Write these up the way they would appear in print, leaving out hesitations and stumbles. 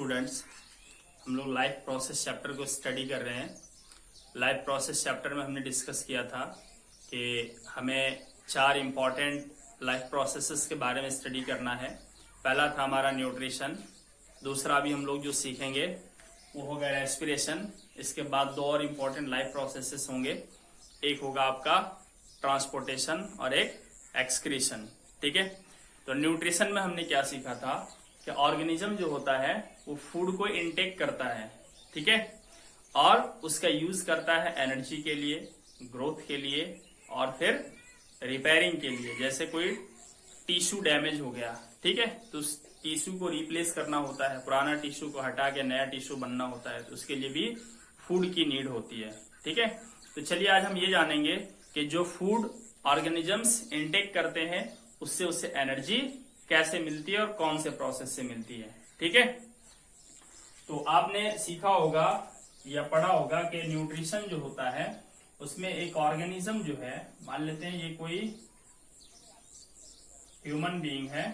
Students, हम लोग life process chapter को स्टडी कर रहे हैं। लाइफ प्रोसेस चैप्टर में हमने डिस्कस किया था कि हमें 4 इम्पॉर्टेंट लाइफ प्रोसेसेस के बारे में स्टडी करना है। पहला था हमारा न्यूट्रिशन, दूसरा अभी हम लोग जो सीखेंगे वो होगा रेस्पिरेशन। इसके बाद 2 और इम्पॉर्टेंट लाइफ प्रोसेसेस होंगे, एक होगा आपका ट्रांसपोर्टेशन और एक एक्सक्रीशन। ठीक है, तो न्यूट्रिशन में हमने क्या सीखा था कि ऑर्गेनिज्म जो होता है वो फूड को इनटेक करता है, ठीक है, और उसका यूज करता है एनर्जी के लिए, ग्रोथ के लिए और फिर रिपेयरिंग के लिए। जैसे कोई टिश्यू डैमेज हो गया, ठीक है, तो उस टिश्यू को रिप्लेस करना होता है, पुराना टिश्यू को हटा के नया टिश्यू बनना होता है, तो उसके लिए भी फूड की नीड होती है। ठीक है, तो चलिए आज हम ये जानेंगे कि जो फूड ऑर्गेनिजम्स इनटेक करते हैं उससे एनर्जी कैसे मिलती है और कौन से प्रोसेस से मिलती है। ठीक है, तो आपने सीखा होगा या पढ़ा होगा कि न्यूट्रिशन जो होता है उसमें एक ऑर्गेनिज्म जो है, मान लेते हैं ये कोई ह्यूमन बीइंग है,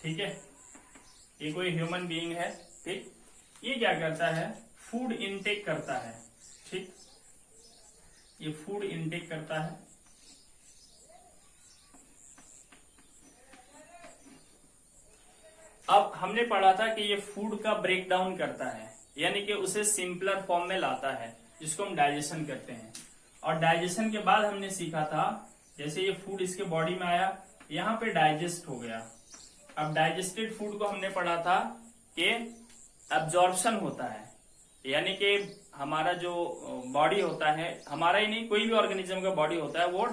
ठीक है, ये कोई ह्यूमन बीइंग है। ठीक, ये क्या करता है, फूड इनटेक करता है। ठीक, ये फूड इनटेक करता है। अब हमने पढ़ा था कि ये फूड का ब्रेक डाउन करता है, यानी कि उसे सिंपलर फॉर्म में लाता है, जिसको हम डाइजेशन कहते हैं। और डाइजेशन के बाद हमने सीखा था, जैसे ये फूड इसके बॉडी में आया, यहाँ पे डाइजेस्ट हो गया। अब डाइजेस्टेड फूड को हमने पढ़ा था कि एब्जॉर्प्शन होता है, यानी कि हमारा जो बॉडी होता है, हमारा ही नहीं कोई भी ऑर्गेनिज्म का बॉडी होता है, वो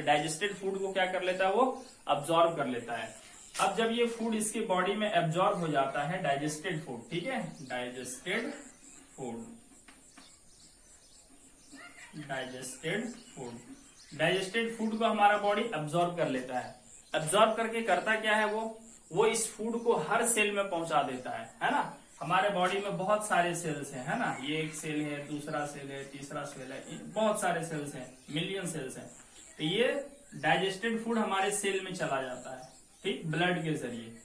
डाइजेस्टेड फूड को क्या कर लेता है, वो अब्जॉर्ब कर लेता है। अब जब ये फूड इसके बॉडी में एब्जॉर्ब हो जाता है, डाइजेस्टेड फूड, ठीक है, डाइजेस्टेड फूड को हमारा बॉडी एब्जॉर्ब कर लेता है। एब्जॉर्ब करके करता क्या है, वो इस फूड को हर सेल में पहुंचा देता है ना। हमारे बॉडी में बहुत सारे सेल्स हैं, है ना, ये एक सेल है, दूसरा सेल है, तीसरा सेल है, बहुत सारे सेल्स हैं, मिलियन सेल्स हैं। तो ये डाइजेस्टेड फूड हमारे सेल में चला जाता है, ठीक, ब्लड के जरिए,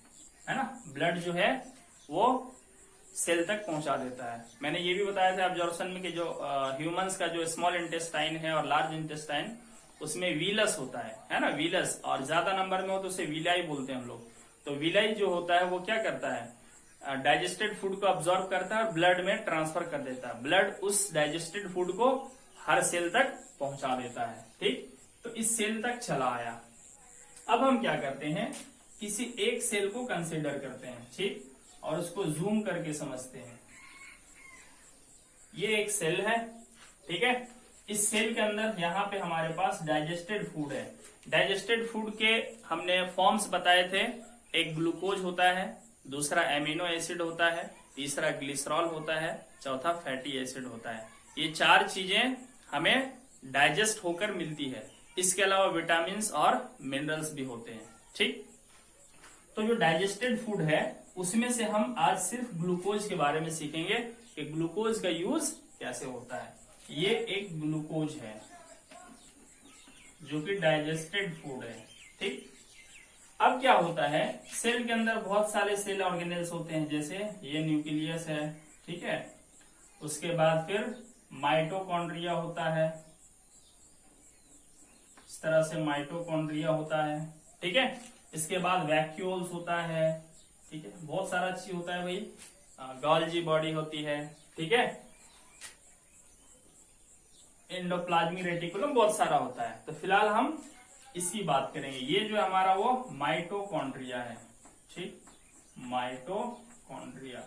है ना। ब्लड जो है वो सेल तक पहुंचा देता है। मैंने ये भी बताया था एब्जॉर्प्शन में कि जो ह्यूमंस का जो स्मॉल इंटेस्टाइन है और लार्ज इंटेस्टाइन, उसमें वीलस होता है ना, वीलस, और ज्यादा नंबर में हो तो उसे विलाई बोलते हैं हम लोग। तो विलाई जो होता है वो क्या करता है, डाइजेस्टेड फूड को अब्सॉर्ब करता है और ब्लड में ट्रांसफर कर देता है। ब्लड उस डाइजेस्टेड फूड को हर सेल तक पहुंचा देता है। ठीक, तो इस सेल तक चला आया। अब हम क्या करते हैं, किसी एक सेल को कंसिडर करते हैं, ठीक, और उसको जूम करके समझते हैं। ये एक सेल है, ठीक है, इस सेल के अंदर यहाँ पे हमारे पास डाइजेस्टेड फूड है। डाइजेस्टेड फूड के हमने फॉर्म्स बताए थे, एक ग्लूकोज होता है, दूसरा एमिनो एसिड होता है, तीसरा ग्लिसरॉल होता है, चौथा फैटी एसिड होता है। ये 4 चीजें हमें डाइजेस्ट होकर मिलती है। इसके अलावा विटामिन और मिनरल्स भी होते हैं। ठीक, तो जो डाइजेस्टेड फूड है उसमें से हम आज सिर्फ ग्लूकोज के बारे में सीखेंगे कि ग्लूकोज का यूज कैसे होता है। ये एक ग्लूकोज है जो कि डाइजेस्टेड फूड है। ठीक, अब क्या होता है, सेल के अंदर बहुत सारे सेल ऑर्गेनेल्स होते हैं, जैसे ये न्यूक्लियस है, ठीक है, उसके बाद फिर माइटोकॉन्ड्रिया होता है, इस तरह से माइटोकॉन्ड्रिया होता है, ठीक है, इसके बाद वैक्यूल्स होता है, ठीक है, बहुत सारा चीज होता है भाई, गॉल्जी बॉडी होती है, ठीक है, एंडोप्लाज्मिक रेटिकुलम, बहुत सारा होता है। तो फिलहाल हम इसकी बात करेंगे। ये जो हमारा वो माइटोकॉन्ड्रिया है, ठीक, माइटोकॉन्ड्रिया।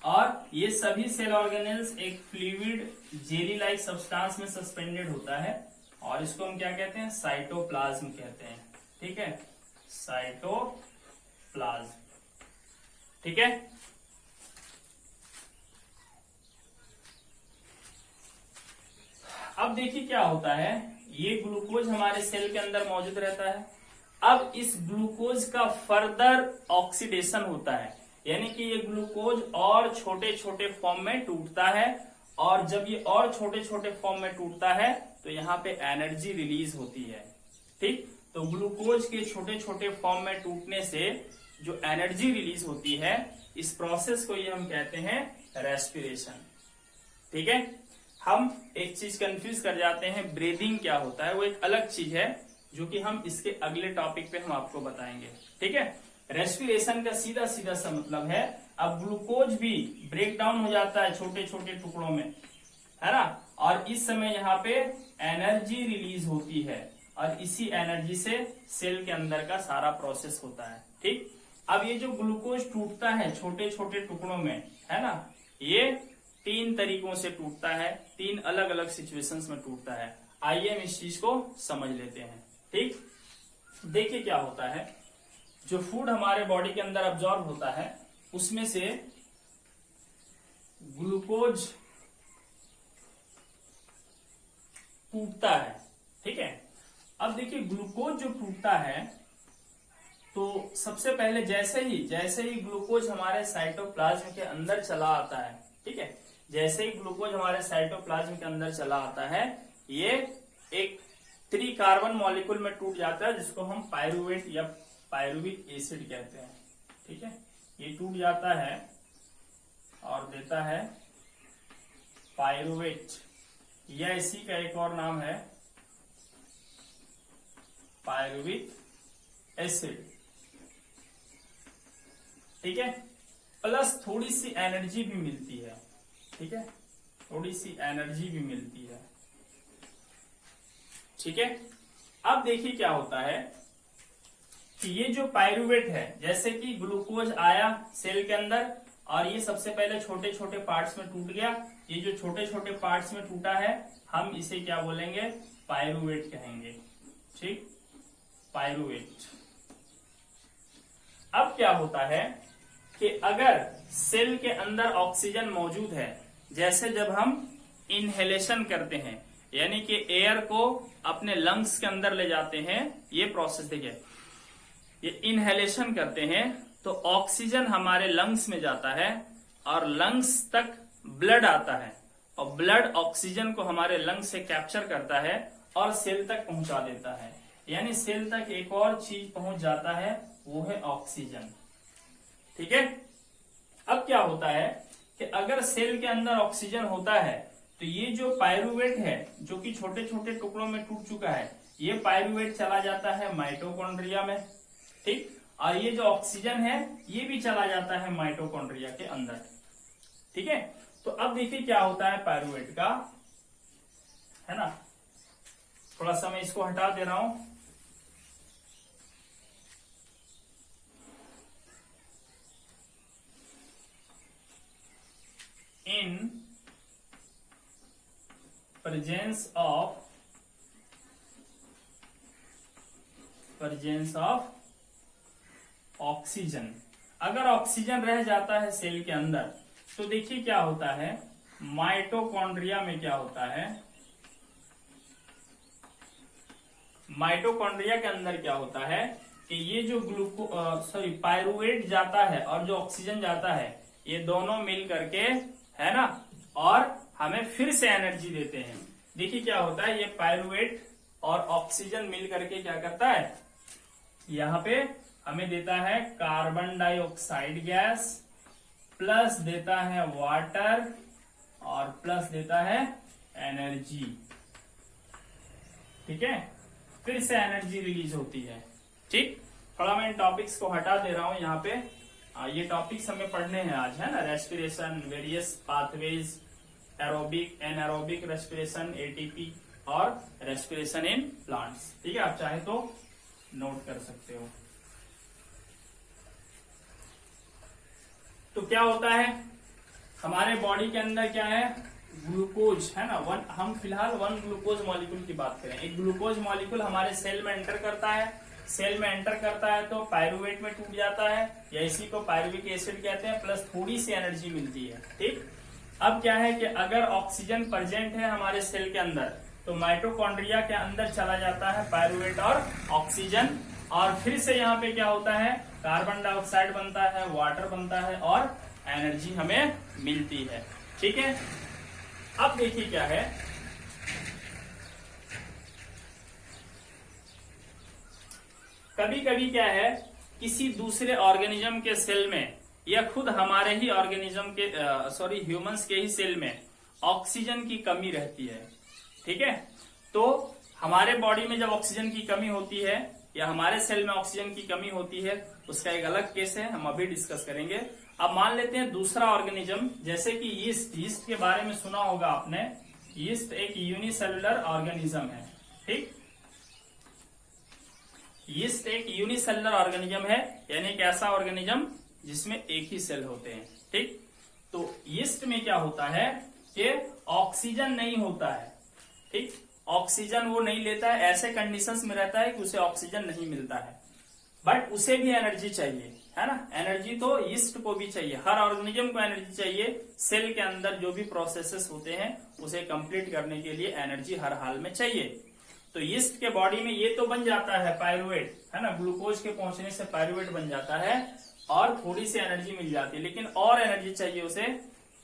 और ये सभी सेल ऑर्गेनेल्स एक फ्लूइड जेली लाइक सब्सटेंस में सस्पेंडेड होता है, और इसको हम क्या कहते हैं, साइटोप्लाज्म कहते हैं। ठीक है, साइटोप्लाज्म, ठीक है। अब देखिए क्या होता है, ये ग्लूकोज हमारे सेल के अंदर मौजूद रहता है, अब इस ग्लूकोज का फर्दर ऑक्सीडेशन होता है, यानी कि ये ग्लूकोज और छोटे छोटे फॉर्म में टूटता है, और जब ये और छोटे छोटे फॉर्म में टूटता है तो यहाँ पे एनर्जी रिलीज होती है। ठीक, तो ग्लूकोज के छोटे छोटे फॉर्म में टूटने से जो एनर्जी रिलीज होती है, इस प्रोसेस को ये हम कहते हैं रेस्पिरेशन। ठीक है, हम एक चीज कंफ्यूज कर जाते हैं, ब्रीदिंग क्या होता है, वो एक अलग चीज है जो कि हम इसके अगले टॉपिक पे हम आपको बताएंगे। ठीक है, रेस्पिरेशन का सीधा सीधा सा मतलब है, अब ग्लूकोज भी ब्रेक डाउन हो जाता है छोटे छोटे टुकड़ों में, है ना, और इस समय यहाँ पे एनर्जी रिलीज होती है, और इसी एनर्जी से सेल के अंदर का सारा प्रोसेस होता है। ठीक, अब ये जो ग्लूकोज टूटता है छोटे छोटे टुकड़ों में, है ना, ये 3 तरीकों से टूटता है, 3 अलग अलग सिचुएशंस में टूटता है। आइए हम इस चीज को समझ लेते हैं। ठीक, देखिए क्या होता है, जो फूड हमारे बॉडी के अंदर अब्जॉर्ब होता है उसमें से ग्लूकोज टूटता है। ठीक है, अब देखिए ग्लूकोज जो टूटता है तो सबसे पहले जैसे ही ग्लूकोज हमारे साइटोप्लाज्म के अंदर चला आता है, ठीक है, जैसे ही ग्लूकोज हमारे साइटोप्लाज्म के अंदर चला आता है, ये एक 3 कार्बन मॉलिक्यूल में टूट जाता है, जिसको हम पायरुवेट या पायरुविक एसिड कहते हैं। ठीक है, ये टूट जाता है और देता है पायरुवेट, या इसी का एक और नाम है पायरुविक एसिड। ठीक है, प्लस थोड़ी सी एनर्जी भी मिलती है। ठीक है, थोड़ी सी एनर्जी भी मिलती है। ठीक है, अब देखिए क्या होता है कि ये जो पायरुवेट है, जैसे कि ग्लूकोज आया सेल के अंदर और ये सबसे पहले छोटे छोटे पार्ट्स में टूट गया, ये जो छोटे छोटे पार्ट्स में टूटा है हम इसे क्या बोलेंगे, पायरुवेट कहेंगे। ठीक, पायरुवेट। अब क्या होता है कि अगर सेल के अंदर ऑक्सीजन मौजूद है, जैसे जब हम इनहेलेशन करते हैं, यानी कि एयर को अपने लंग्स के अंदर ले जाते हैं, ये प्रोसेस देखिए, ये इनहेलेशन करते हैं तो ऑक्सीजन हमारे लंग्स में जाता है और लंग्स तक ब्लड आता है, और ब्लड ऑक्सीजन को हमारे लंग्स से कैप्चर करता है और सेल तक पहुंचा देता है। यानी सेल तक एक और चीज पहुंच जाता है, वो है ऑक्सीजन। ठीक है, अब क्या होता है कि अगर सेल के अंदर ऑक्सीजन होता है तो ये जो पायरुवेट है, जो कि छोटे छोटे टुकड़ों में टूट चुका है, ये पायरुवेट चला जाता है माइटोकॉन्ड्रिया में। ठीक, और ये जो ऑक्सीजन है ये भी चला जाता है माइटोकॉन्ड्रिया के अंदर। ठीक है, तो अब देखिए क्या होता है पायरुवेट का, है ना, थोड़ा सा मैं इसको हटा दे रहा हूं। In presence of ऑक्सीजन, अगर ऑक्सीजन रह जाता है सेल के अंदर तो देखिए क्या होता है, माइटोकॉन्ड्रिया में क्या होता है, माइटोकॉन्ड्रिया के अंदर क्या होता है कि ये जो पायरुवेट जाता है और जो ऑक्सीजन जाता है, ये दोनों मिल करके, है ना, और हमें फिर से एनर्जी देते हैं। देखिए क्या होता है, ये पायरुवेट और ऑक्सीजन मिल करके क्या करता है, यहाँ पे हमें देता है कार्बन डाइऑक्साइड गैस, प्लस देता है वाटर, और प्लस देता है एनर्जी। ठीक है, फिर से एनर्जी रिलीज होती है। ठीक, थोड़ा मैं इन टॉपिक्स को हटा दे रहा हूं यहाँ पे, ये टॉपिक्स हमें पढ़ने हैं आज, है ना, respiration, various pathways, aerobic, anaerobic respiration, ATP, और रेस्पिरेशन इन प्लांट्स। ठीक है, आप चाहे तो नोट कर सकते हो। तो क्या होता है हमारे बॉडी के अंदर, क्या है, ग्लूकोज, है ना, हम फिलहाल 1 ग्लूकोज मॉलिक्यूल की बात करें। एक ग्लूकोज मॉलिक्यूल हमारे सेल में एंटर करता है, सेल में एंटर करता है तो पायरुवेट में टूट जाता है, या इसी को पायरुविक एसिड कहते हैं, प्लस थोड़ी सी एनर्जी मिलती है। ठीक, अब क्या है कि अगर ऑक्सीजन प्रेजेंट है हमारे सेल के अंदर तो माइटोकॉन्ड्रिया के अंदर चला जाता है पायरुवेट और ऑक्सीजन, और फिर से यहाँ पे क्या होता है, कार्बन डाइऑक्साइड बनता है, वाटर बनता है और एनर्जी हमें मिलती है। ठीक है, अब देखिए क्या है, कभी कभी क्या है, किसी दूसरे ऑर्गेनिज्म के सेल में या खुद हमारे ही ऑर्गेनिज्म के ह्यूमंस के ही सेल में ऑक्सीजन की कमी रहती है। ठीक है, तो हमारे बॉडी में जब ऑक्सीजन की कमी होती है या हमारे सेल में ऑक्सीजन की कमी होती है, उसका एक अलग केस है, हम अभी डिस्कस करेंगे। अब मान लेते हैं दूसरा ऑर्गेनिज्म, जैसे कि यीस्ट। यीस्ट के बारे में सुना होगा आपने। यीस्ट एक यूनिसेलुलर ऑर्गेनिज्म है। ठीक, यीस्ट एक यूनिसेलुलर ऑर्गेनिज्म है, यानी एक ऐसा ऑर्गेनिज्म जिसमें एक ही सेल होते हैं। ठीक, तो यीस्ट में क्या होता है कि ऑक्सीजन नहीं होता है। ठीक, ऑक्सीजन वो नहीं लेता है, ऐसे कंडीशंस में रहता है कि उसे ऑक्सीजन नहीं मिलता है, बट उसे भी एनर्जी चाहिए, है ना। एनर्जी तो यीस्ट को भी चाहिए, हर ऑर्गेनिज्म को एनर्जी चाहिए। सेल के अंदर जो भी प्रोसेसेस होते हैं उसे कंप्लीट करने के लिए एनर्जी हर हाल में चाहिए। तो यीस्ट के बॉडी में ये तो बन जाता है पायरुवेट, है ना, ग्लूकोज के पहुंचने से पायरुवेट बन जाता है और थोड़ी सी एनर्जी मिल जाती है, लेकिन और एनर्जी चाहिए उसे।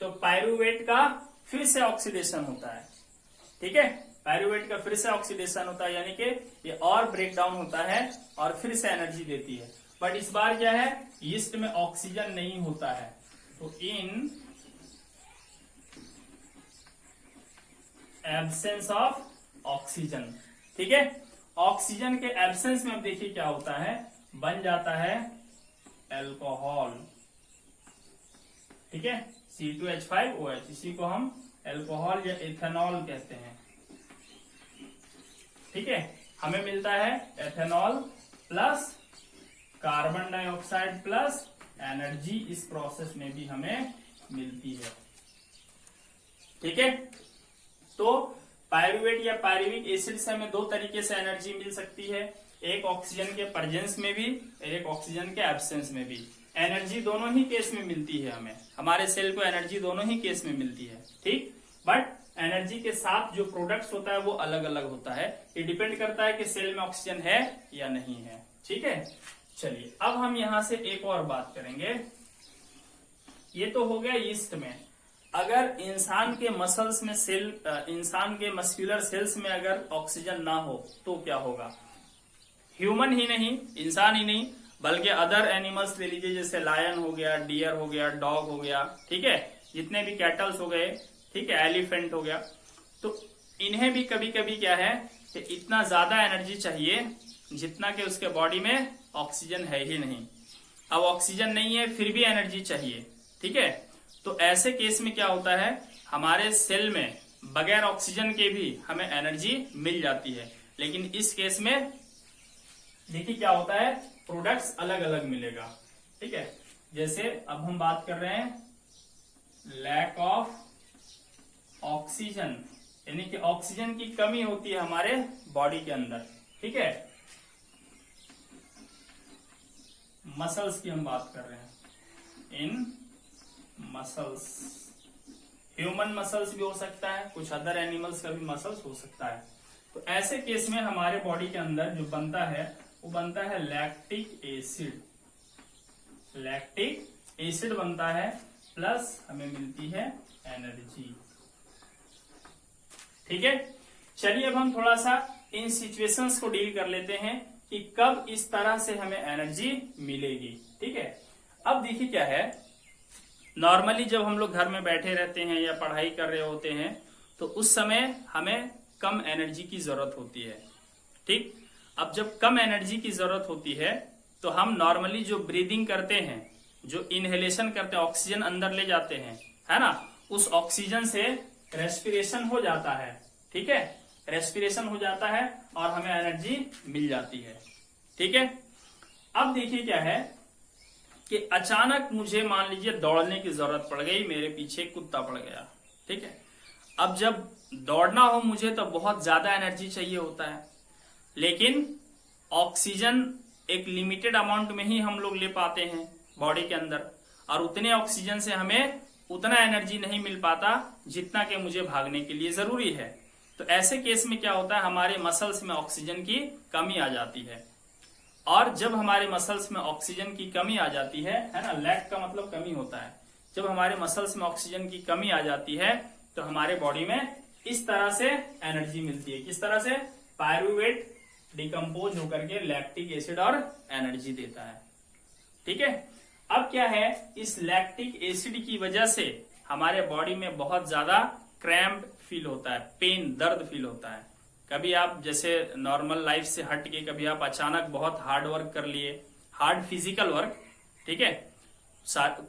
तो पायरुवेट का फिर से ऑक्सीडेशन होता है। ठीक है, पायरुवेट का फिर से ऑक्सीडेशन होता है, यानी कि ये और ब्रेक डाउन होता है और फिर से एनर्जी देती है। बट इस बार क्या है, यीस्ट में ऑक्सीजन नहीं होता है। तो इन एब्सेंस ऑफ ऑक्सीजन, ठीक है, ऑक्सीजन के एब्सेंस में अब देखिए क्या होता है, बन जाता है एल्कोहल। ठीक है, C2H5OH, इसी को हम एल्कोहल या इथेनॉल कहते हैं। ठीक है, हमें मिलता है ethanol plus carbon dioxide plus energy, इस प्रोसेस में भी हमें मिलती है। ठीक है, तो पायरुवेट या पायरुविक एसिड से हमें दो तरीके से एनर्जी मिल सकती है, एक ऑक्सीजन के प्रेजेंस में भी, एक ऑक्सीजन के एब्सेंस में भी। एनर्जी दोनों ही केस में मिलती है हमें, हमारे सेल को एनर्जी दोनों ही केस में मिलती है। ठीक, बट एनर्जी के साथ जो प्रोडक्ट्स होता है वो अलग अलग होता है, ये डिपेंड करता है कि सेल में ऑक्सीजन है या नहीं है। ठीक है, चलिए अब हम यहां से एक और बात करेंगे। ये तो हो गया यीस्ट में। अगर इंसान के मसल्स में सेल, इंसान के मस्कुलर सेल्स में अगर ऑक्सीजन ना हो तो क्या होगा। ह्यूमन ही नहीं, इंसान ही नहीं, बल्कि अदर एनिमल्स ले लीजिए, जैसे लायन हो गया, डियर हो गया, डॉग हो गया, ठीक है, जितने भी कैटल्स हो गए, ठीक है, एलिफेंट हो गया, तो इन्हें भी कभी कभी क्या है कि इतना ज्यादा एनर्जी चाहिए जितना कि उसके बॉडी में ऑक्सीजन है ही नहीं। अब ऑक्सीजन नहीं है फिर भी एनर्जी चाहिए। ठीक है, तो ऐसे केस में क्या होता है, हमारे सेल में बगैर ऑक्सीजन के भी हमें एनर्जी मिल जाती है, लेकिन इस केस में देखिए क्या होता है, प्रोडक्ट्स अलग अलग मिलेगा। ठीक है, जैसे अब हम बात कर रहे हैं लैक ऑफ ऑक्सीजन, यानी कि ऑक्सीजन की कमी होती है हमारे बॉडी के अंदर। ठीक है, मसल्स की हम बात कर रहे हैं, इन मसल्स, ह्यूमन मसल्स भी हो सकता है, कुछ अदर एनिमल्स का भी मसल्स हो सकता है। तो ऐसे केस में हमारे बॉडी के अंदर जो बनता है वो बनता है लैक्टिक एसिड। लैक्टिक एसिड बनता है प्लस हमें मिलती है एनर्जी। ठीक है, चलिए अब हम थोड़ा सा इन सिचुएशंस को डील कर लेते हैं कि कब इस तरह से हमें एनर्जी मिलेगी। ठीक है, अब देखिए क्या है, नॉर्मली जब हम लोग घर में बैठे रहते हैं या पढ़ाई कर रहे होते हैं तो उस समय हमें कम एनर्जी की जरूरत होती है। ठीक, अब जब कम एनर्जी की जरूरत होती है तो हम नॉर्मली जो ब्रीदिंग करते हैं, जो इनहेलेशन करते हैं, ऑक्सीजन अंदर ले जाते हैं, है ना, उस ऑक्सीजन से रेस्पिरेशन हो जाता है। ठीक है, रेस्पिरेशन हो जाता है और हमें एनर्जी मिल जाती है। ठीक है, अब देखिए क्या है कि अचानक मुझे मान लीजिए दौड़ने की जरूरत पड़ गई, मेरे पीछे कुत्ता पड़ गया। ठीक है, अब जब दौड़ना हो मुझे तो बहुत ज्यादा एनर्जी चाहिए होता है, लेकिन ऑक्सीजन एक लिमिटेड अमाउंट में ही हम लोग ले पाते हैं बॉडी के अंदर, और उतने ऑक्सीजन से हमें उतना एनर्जी नहीं मिल पाता जितना कि मुझे भागने के लिए जरूरी है। तो ऐसे केस में क्या होता है, हमारे मसल्स में ऑक्सीजन की कमी आ जाती है। और जब हमारे मसल्स में ऑक्सीजन की कमी आ जाती है ना, लैक का मतलब कमी होता है, जब हमारे मसल्स में ऑक्सीजन की कमी आ जाती है तो हमारे बॉडी में इस तरह से एनर्जी मिलती है। किस तरह से? पायरूवेट डिकम्पोज होकर के लैक्टिक एसिड और एनर्जी देता है। ठीक है, अब क्या है, इस लैक्टिक एसिड की वजह से हमारे बॉडी में बहुत ज्यादा क्रैम्प फील होता है, पेन, दर्द फील होता है। कभी आप जैसे नॉर्मल लाइफ से हट के कभी आप अचानक बहुत हार्ड वर्क कर लिए, हार्ड फिजिकल वर्क, ठीक है,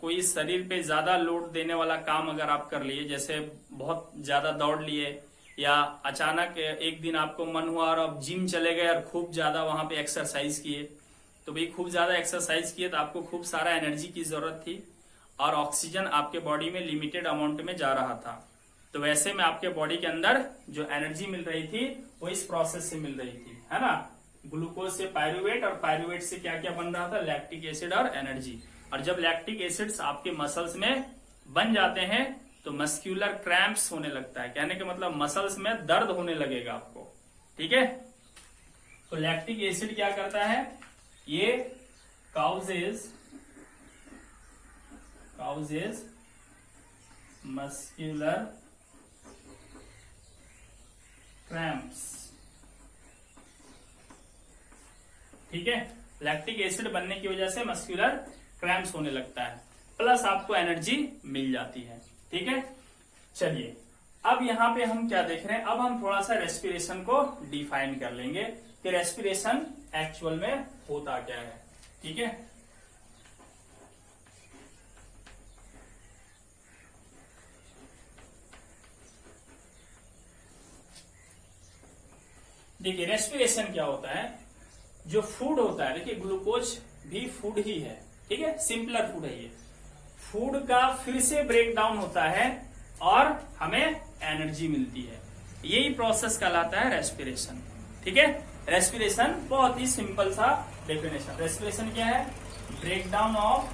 कोई शरीर पे ज्यादा लोड देने वाला काम अगर आप कर लिए, जैसे बहुत ज्यादा दौड़ लिए, या अचानक एक दिन आपको मन हुआ और आप जिम चले गए और खूब ज्यादा वहां पे एक्सरसाइज किए, तो भाई खूब ज्यादा एक्सरसाइज किए तो आपको खूब सारा एनर्जी की जरूरत थी और ऑक्सीजन आपके बॉडी में लिमिटेड अमाउंट में जा रहा था। तो वैसे में आपके बॉडी के अंदर जो एनर्जी मिल रही थी वो इस प्रोसेस से मिल रही थी, है ना, ग्लूकोज से पायरूवेट, और पायरूवेट से क्या क्या बन रहा था, लैक्टिक एसिड और एनर्जी। और जब लैक्टिक एसिड्स आपके मसल्स में बन जाते हैं तो मस्क्यूलर क्रैम्प्स होने लगता है, कहने का मतलब मसल्स में दर्द होने लगेगा आपको। ठीक है, तो लैक्टिक एसिड क्या करता है, ये काउजेज मस्क्यूलर क्रैम्प्स। ठीक है, लैक्टिक एसिड बनने की वजह से मस्क्यूलर क्रैम्प्स होने लगता है, प्लस आपको एनर्जी मिल जाती है। ठीक है, चलिए अब यहां पे हम क्या देख रहे हैं, अब हम थोड़ा सा रेस्पिरेशन को डिफाइन कर लेंगे कि रेस्पिरेशन एक्चुअल में होता क्या है। ठीक है, देखिए रेस्पिरेशन क्या होता है, जो फूड होता है, देखिए ग्लूकोज भी फूड ही है, ठीक है, सिंपलर फूड है ये, फूड का फिर से ब्रेक डाउन होता है और हमें एनर्जी मिलती है, यही प्रोसेस कहलाता है रेस्पिरेशन। ठीक है, रेस्पिरेशन बहुत ही सिंपल सा डेफिनेशन, रेस्पिरेशन क्या है, ब्रेक डाउन ऑफ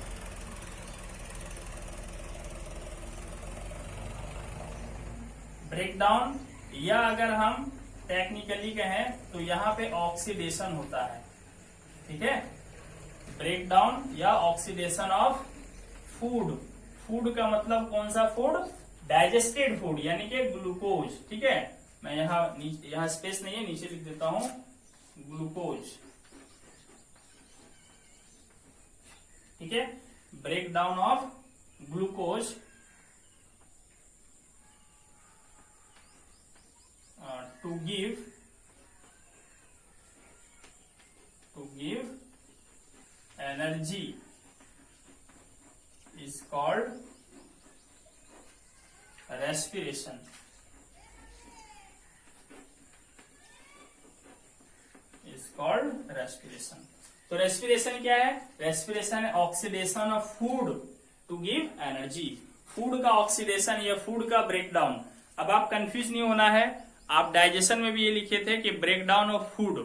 ब्रेकडाउन, या अगर हम टेक्निकली कहें तो यहाँ पे ऑक्सीडेशन होता है। ठीक है, ब्रेकडाउन या ऑक्सीडेशन ऑफ फूड, फूड का मतलब कौन सा फूड, डाइजेस्टेड फूड यानी कि ग्लूकोज। ठीक है, मैं यहाँ स्पेस नहीं है, नीचे लिख देता हूं ग्लूकोज। ठीक है, breakdown of glucose to give energy is called respiration। तो रेस्पिरेशन क्या है, रेस्पिरेशन है oxidation of food to give energy, food का ऑक्सीडेशन या फूड का ब्रेकडाउन। अब आप कंफ्यूज नहीं होना है, आप डाइजेशन में भी ये लिखे थे कि ब्रेक डाउन ऑफ फूड,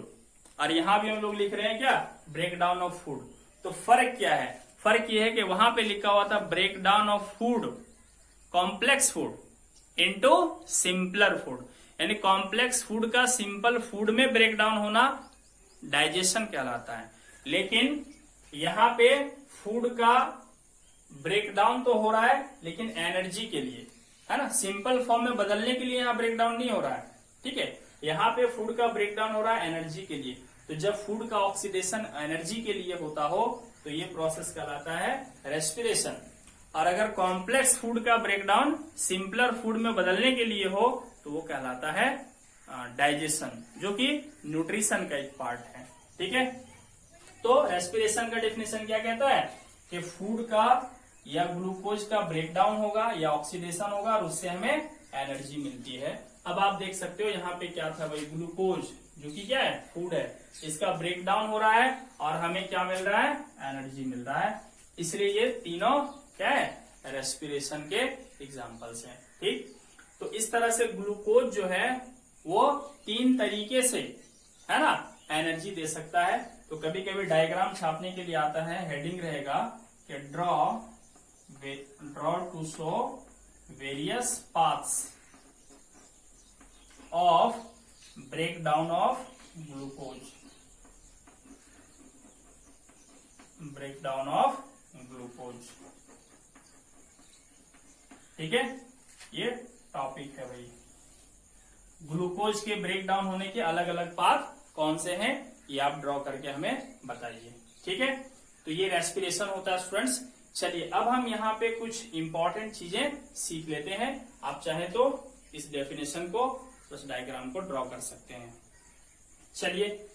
और यहां भी हम लोग लिख रहे हैं क्या, ब्रेक डाउन ऑफ फूड। तो फर्क क्या है, फर्क ये है कि वहां पे लिखा हुआ था break down of food, complex food into simpler food, यानी कॉम्प्लेक्स फूड का सिंपल फूड में ब्रेक डाउन होना डाइजेशन कहलाता है। लेकिन यहाँ पे फूड का ब्रेक डाउन तो हो रहा है लेकिन एनर्जी के लिए, है ना, सिंपल फॉर्म में बदलने के लिए यहाँ ब्रेक डाउन नहीं हो रहा है। ठीक है, यहाँ पे फूड का ब्रेक डाउन हो रहा है एनर्जी के लिए। तो जब फूड का ऑक्सीडेशन एनर्जी के लिए होता हो तो ये प्रोसेस कहलाता है रेस्पिरेशन, और अगर कॉम्प्लेक्स फूड का ब्रेकडाउन सिंपलर फूड में बदलने के लिए हो तो वो कहलाता है डाइजेशन, जो कि न्यूट्रिशन का एक पार्ट है। ठीक है, तो रेस्पिरेशन का डेफिनेशन क्या कहता है कि फूड का या ग्लूकोज का ब्रेकडाउन होगा या ऑक्सीडेशन होगा और उससे हमें एनर्जी मिलती है। अब आप देख सकते हो यहाँ पे क्या था भाई, ग्लूकोज जो कि क्या है, फूड है, इसका ब्रेकडाउन हो रहा है और हमें क्या मिल रहा है, एनर्जी मिल रहा है। इसलिए ये तीनों क्या है, रेस्पिरेशन के एग्जाम्पल्स हैं। ठीक, तो इस तरह से ग्लूकोज जो है वो तीन तरीके से, है ना, एनर्जी दे सकता है। तो कभी कभी डायग्राम छापने के लिए आता है, हेडिंग रहेगा कि draw two show various paths of breakdown of glucose. Breakdown of glucose. ठीक है, ये टॉपिक है भाई। ग्लूकोज के ब्रेकडाउन होने के अलग अलग पाथ कौन से हैं, ये आप ड्रॉ करके हमें बताइए। ठीक है, तो ये रेस्पिरेशन होता है स्टूडेंट्स। चलिए अब हम यहाँ पे कुछ इंपॉर्टेंट चीजें सीख लेते हैं। आप चाहे तो इस डेफिनेशन को, उस डायग्राम को ड्रॉ कर सकते हैं। चलिए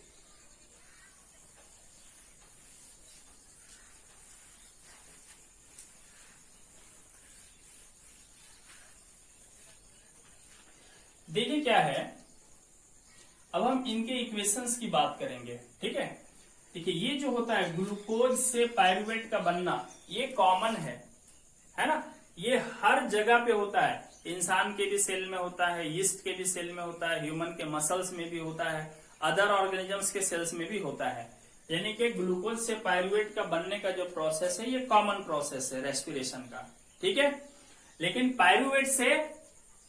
देखिए क्या है, अब हम इनके इक्वेशंस की बात करेंगे। ठीक है, देखिए ये जो होता है ग्लूकोज से पायरुवेट का बनना, ये कॉमन है ना, ये हर जगह पे होता है। इंसान के भी सेल में होता है, यीस्ट के भी सेल में होता है, ह्यूमन के मसल्स में भी होता है, अदर ऑर्गेनिजम्स के सेल्स में भी होता है। यानी कि ग्लूकोज से पायरुवेट का बनने का जो प्रोसेस है, ये कॉमन प्रोसेस है रेस्पिरेशन का। ठीक है, लेकिन पायरुवेट से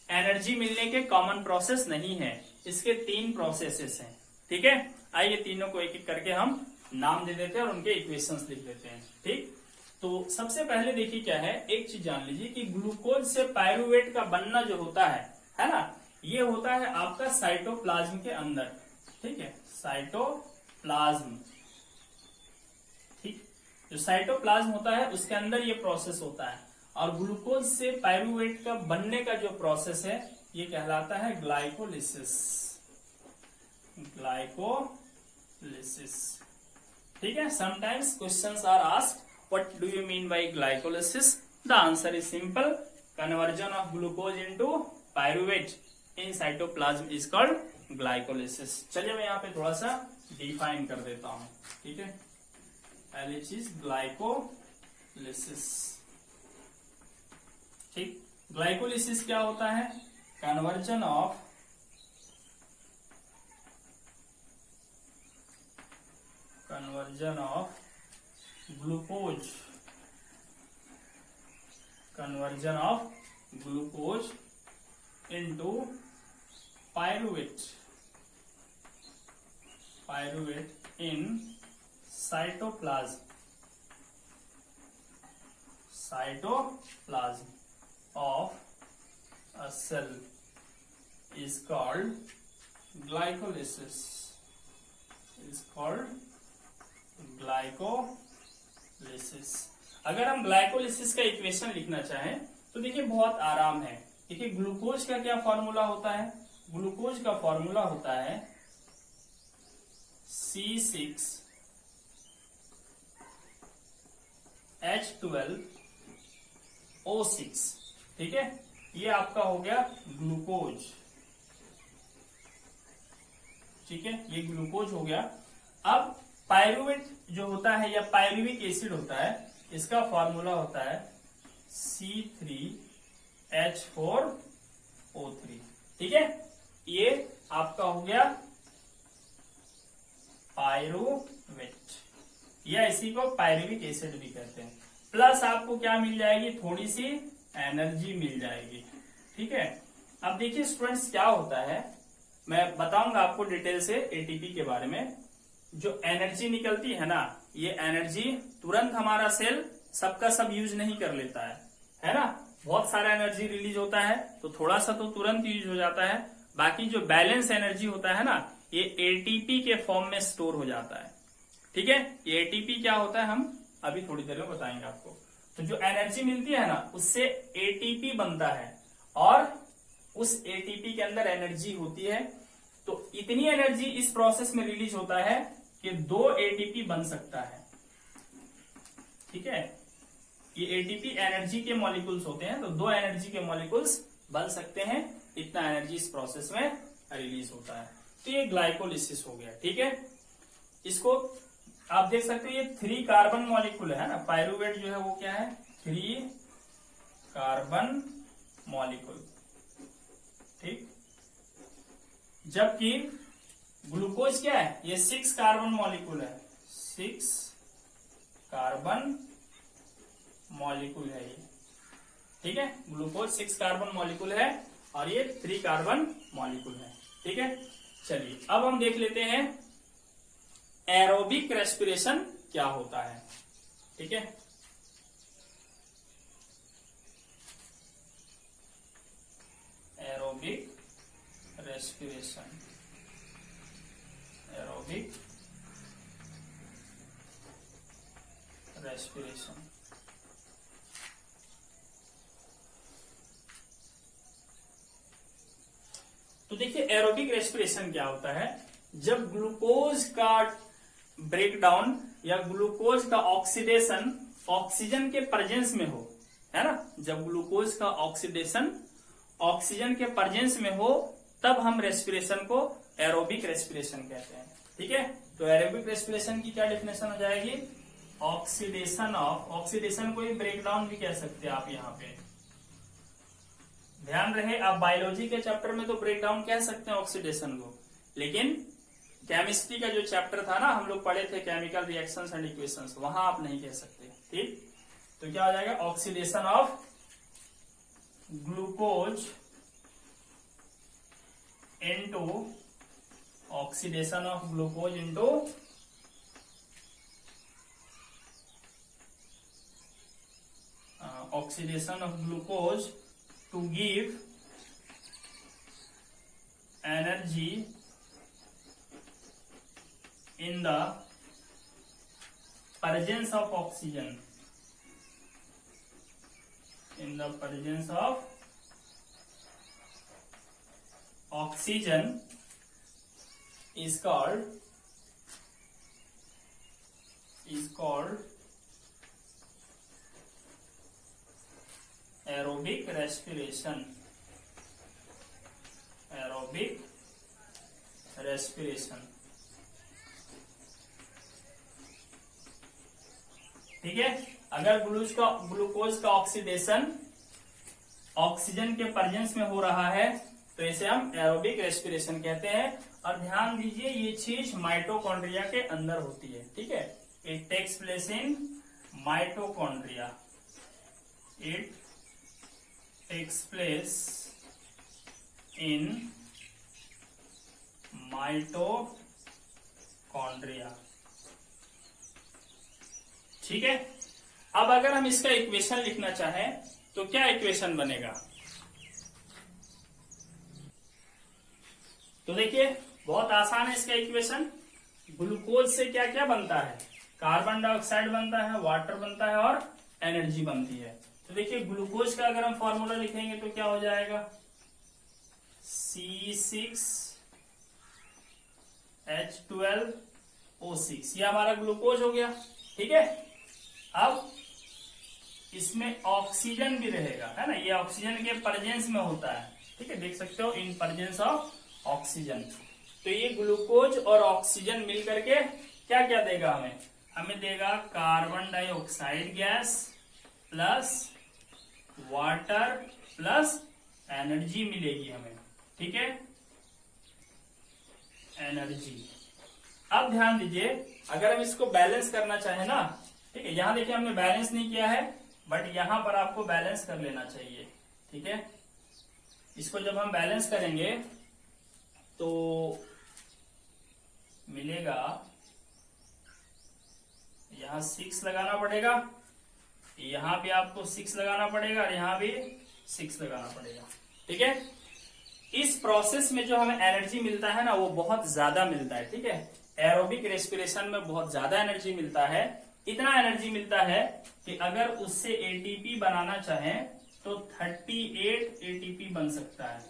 एनर्जी मिलने के कॉमन प्रोसेस नहीं है, इसके 3 प्रोसेसेस हैं। ठीक है, आइए तीनों को एक एक करके हम नाम दे देते हैं और उनके इक्वेशंस लिख देते हैं। ठीक, तो सबसे पहले देखिए क्या है, एक चीज जान लीजिए कि ग्लूकोज से पायरुवेट का बनना जो होता है ना, ये होता है आपका साइटोप्लाज्म के अंदर। ठीक है, साइटोप्लाज्म। ठीक, जो साइटोप्लाज्म होता है उसके अंदर ये प्रोसेस होता है। और ग्लूकोज से पायरुवेट का बनने का जो प्रोसेस है, ये कहलाता है ग्लाइकोलिसिस। ग्लाइकोलिसिस। ठीक है, sometimes questions are asked what do you mean by glycolysis? The answer is simple. Conversion of glucose into pyruvate in cytoplasm is called glycolysis. चलिए मैं यहाँ पे थोड़ा सा डिफाइन कर देता हूँ। ठीक है, पहली चीज ग्लाइकोलिसिस। ठीक, ग्लाइकोलिसिस क्या होता है, conversion of glucose, conversion of glucose into pyruvate in cytoplasm of a cell is called glycolysis. अगर हम ग्लाइकोलिसिस का इक्वेशन लिखना चाहें तो देखिए बहुत आराम है। देखिए ग्लूकोज का क्या फॉर्मूला होता है, ग्लूकोज का फॉर्मूला होता है C6H12O6। ठीक है, ये आपका हो गया ग्लूकोज। ठीक है, ये ग्लूकोज हो गया। अब पायरुवेट जो होता है या पायरुविक एसिड होता है, इसका फॉर्मूला होता है C3H4O3। ठीक है, ये आपका हो गया पायरुवेट, या इसी को पायरुविक एसिड भी कहते हैं। प्लस आपको क्या मिल जाएगी, थोड़ी सी एनर्जी मिल जाएगी। ठीक है, अब देखिए स्टूडेंट्स क्या होता है, मैं बताऊंगा आपको डिटेल से एटीपी के बारे में। जो एनर्जी निकलती है ना, ये एनर्जी तुरंत हमारा सेल सबका सब यूज नहीं कर लेता है ना। बहुत सारा एनर्जी रिलीज होता है तो थोड़ा सा तो तुरंत यूज हो जाता है, बाकी जो बैलेंस एनर्जी होता है ना, ये एटीपी के फॉर्म में स्टोर हो जाता है। ठीक है, ये एटीपी क्या होता है हम अभी थोड़ी देर में बताएंगे आपको। तो जो एनर्जी मिलती है ना, उससे एटीपी बनता है और उस एटीपी के अंदर एनर्जी होती है। तो इतनी एनर्जी इस प्रोसेस में रिलीज होता है कि 2 एटीपी बन सकता है। ठीक है, ये एटीपी एनर्जी के मॉलिक्यूल्स होते हैं, तो 2 एनर्जी के मॉलिक्यूल्स बन सकते हैं। इतना एनर्जी इस प्रोसेस में रिलीज होता है, तो ये ग्लाइकोलिसिस हो गया। ठीक है, इसको आप देख सकते हैं, ये 3 कार्बन मॉलिक्यूल है ना। पायरुवेट जो है वो क्या है, 3 कार्बन मॉलिक्यूल। ठीक, जबकि ग्लूकोज क्या है, ये 6 कार्बन मॉलिक्यूल है, 6 कार्बन मॉलिक्यूल है ये। ठीक है, ग्लूकोज 6 कार्बन मॉलिक्यूल है और ये 3 कार्बन मॉलिक्यूल है। ठीक है, चलिए अब हम देख लेते हैं एरोबिक रेस्पिरेशन क्या होता है। ठीक है। Aerobic respiration, aerobic respiration. तो देखिए एरोबिक रेस्पिरेशन क्या होता है, जब ग्लूकोज का ब्रेकडाउन या ग्लूकोज का ऑक्सीडेशन ऑक्सीजन के प्रेजेंस में हो, है ना, जब ग्लूकोज का ऑक्सीडेशन ऑक्सीजन के प्रेजेंस में हो तब हम रेस्पिरेशन को एरोबिक रेस्पिरेशन कहते हैं। ठीक है, तो एरोबिक रेस्पिरेशन की क्या डेफिनेशन हो जाएगी, ऑक्सीडेशन ऑफ, ऑक्सीडेशन को ही ब्रेकडाउन भी कह सकते हैं आप। यहाँ पे ध्यान रहे, आप बायोलॉजी के चैप्टर में तो ब्रेकडाउन कह सकते हैं ऑक्सीडेशन को, लेकिन केमिस्ट्री का जो चैप्टर था ना, हम लोग पढ़े थे केमिकल रिएक्शंस एंड इक्वेशंस, वहां आप नहीं कह सकते। ठीक, तो क्या हो जाएगा, oxidation of glucose into, oxidation of glucose into oxidation of glucose to give energy in the presence of oxygen, in the presence of oxygen is called aerobic respiration, aerobic respiration. ठीक है, अगर ग्लूकोज का oxidation oxygen के presence में हो रहा है तो इसे हम एरोबिक रेस्पिरेशन कहते हैं। और ध्यान दीजिए ये चीज माइटोकॉन्ड्रिया के अंदर होती है। ठीक है, it takes place in mitochondria, it takes place in mitochondria। ठीक है, अब अगर हम इसका इक्वेशन लिखना चाहें तो क्या इक्वेशन बनेगा, तो देखिए बहुत आसान है इसका इक्वेशन। ग्लूकोज से क्या क्या बनता है, कार्बन डाइऑक्साइड बनता है, वाटर बनता है और एनर्जी बनती है। तो देखिए ग्लूकोज का अगर हम फॉर्मूला लिखेंगे तो क्या हो जाएगा, C6H12O6, ये हमारा ग्लूकोज हो गया। ठीक है, अब इसमें ऑक्सीजन भी रहेगा, है ना, ये ऑक्सीजन के प्रेजेंस में होता है। ठीक है, देख सकते हो इन प्रेजेंस ऑफ ऑक्सीजन। तो ये ग्लूकोज और ऑक्सीजन मिल करके क्या क्या देगा हमें देगा carbon dioxide gas plus water plus energy मिलेगी हमें। ठीक है, एनर्जी। अब ध्यान दीजिए, अगर हम इसको बैलेंस करना चाहे ना, ठीक है, यहां देखिए हमने बैलेंस नहीं किया है, बट यहां पर आपको बैलेंस कर लेना चाहिए। ठीक है, इसको जब हम बैलेंस करेंगे तो मिलेगा, यहां 6 लगाना पड़ेगा, यहां भी आपको 6 लगाना पड़ेगा और यहां भी 6 लगाना पड़ेगा। ठीक है, इस प्रोसेस में जो हमें एनर्जी मिलता है ना वो बहुत ज्यादा मिलता है। ठीक है, एरोबिक रेस्पिरेशन में बहुत ज्यादा एनर्जी मिलता है। इतना एनर्जी मिलता है कि अगर उससे एटीपी बनाना चाहें तो 38 एटीपी बन सकता है।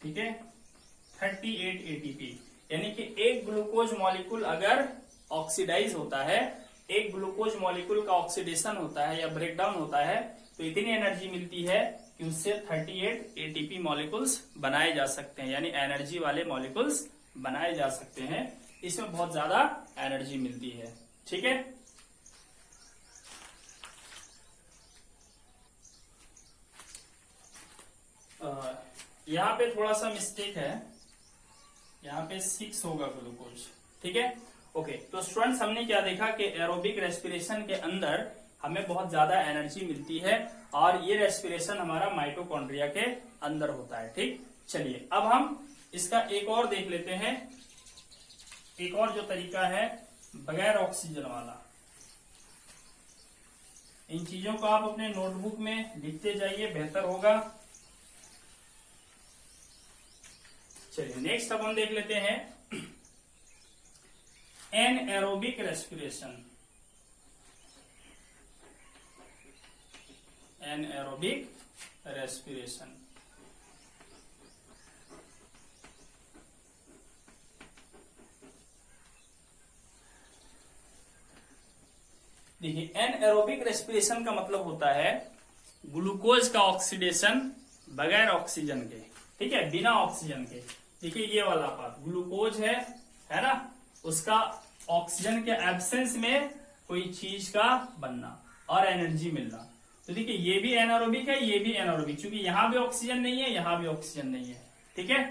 ठीक है, 38 एटीपी, यानी कि एक ग्लूकोज मॉलिक्यूल अगर ऑक्सीडाइज होता है, एक ग्लूकोज मॉलिक्यूल का ऑक्सीडेशन होता है या ब्रेकडाउन होता है तो इतनी एनर्जी मिलती है कि उससे 38 एटीपी मॉलिक्यूल्स बनाए जा सकते हैं, यानी एनर्जी वाले मॉलिक्यूल्स बनाए जा सकते हैं। इसमें बहुत ज्यादा एनर्जी मिलती है। ठीक है, यहाँ पे थोड़ा सा मिस्टेक है, यहाँ पे 6 होगा ग्लूकोज। ठीक है, ओके, तो स्टूडेंट्स हमने क्या देखा कि एरोबिक रेस्पिरेशन के अंदर हमें बहुत ज्यादा एनर्जी मिलती है और ये रेस्पिरेशन हमारा माइटोकॉन्ड्रिया के अंदर होता है। ठीक, चलिए अब हम इसका एक और देख लेते हैं, एक और जो तरीका है बगैर ऑक्सीजन वाला। इन चीजों को आप अपने नोटबुक में लिखते जाइए, बेहतर होगा। चलिए नेक्स्ट अब हम देख लेते हैं एनएरोबिक रेस्पिरेशन। एनएरोबिक रेस्पिरेशन देखिए, एनएरोबिक रेस्पिरेशन का मतलब होता है ग्लूकोज का ऑक्सीडेशन बगैर ऑक्सीजन के, ठीक है, बिना ऑक्सीजन के। देखिए ये वाला पार्ट ग्लूकोज है ना, उसका ऑक्सीजन के एब्सेंस में कोई चीज का बनना और एनर्जी मिलना। तो देखिए ये भी एनारोबिक है, ये भी एनारोबिक, क्योंकि यहां भी ऑक्सीजन नहीं है, यहां भी ऑक्सीजन नहीं है, ठीक है।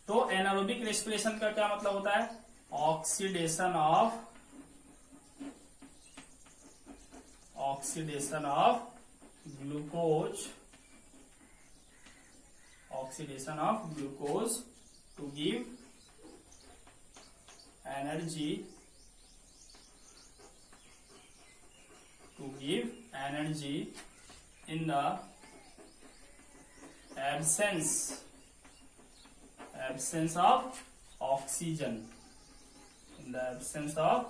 तो एनारोबिक रेस्पिरेशन का क्या मतलब होता है? Oxidation of glucose, oxidation of glucose to give energy, in the absence of oxygen. In the absence of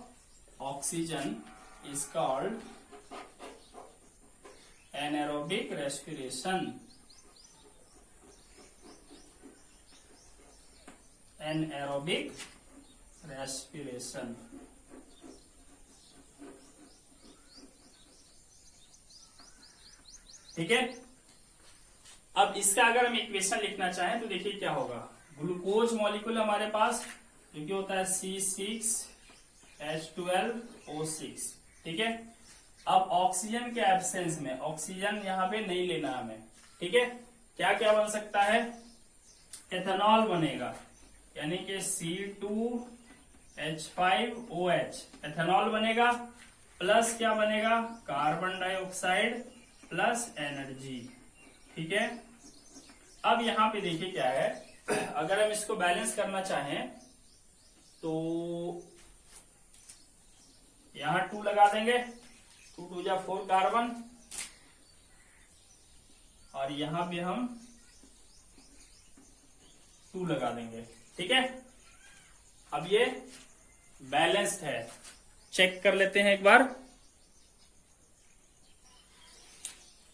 oxygen is called anaerobic respiration. Anaerobic respiration. ठीक है। अब इसका अगर हम इक्वेशन लिखना चाहें तो देखिए क्या होगा। ग्लूकोज मॉलिक्यूल हमारे पास जो कि होता है C6H12O6, ठीक है। अब ऑक्सीजन के एब्सेंस में, ऑक्सीजन यहाँ पे नहीं लेना हमें, ठीक है, क्या क्या बन सकता है? एथेनॉल बनेगा, यानी कि C2H5OH एथेनॉल बनेगा, प्लस क्या बनेगा? कार्बन डाइऑक्साइड प्लस एनर्जी, ठीक है। अब यहां पे देखिए क्या है, अगर हम इसको बैलेंस करना चाहें तो यहां 2 लगा देंगे, 2 2 जा 4 कार्बन, और यहां भी हम 2 लगा देंगे, ठीक है। अब ये बैलेंस्ड है, चेक कर लेते हैं एक बार।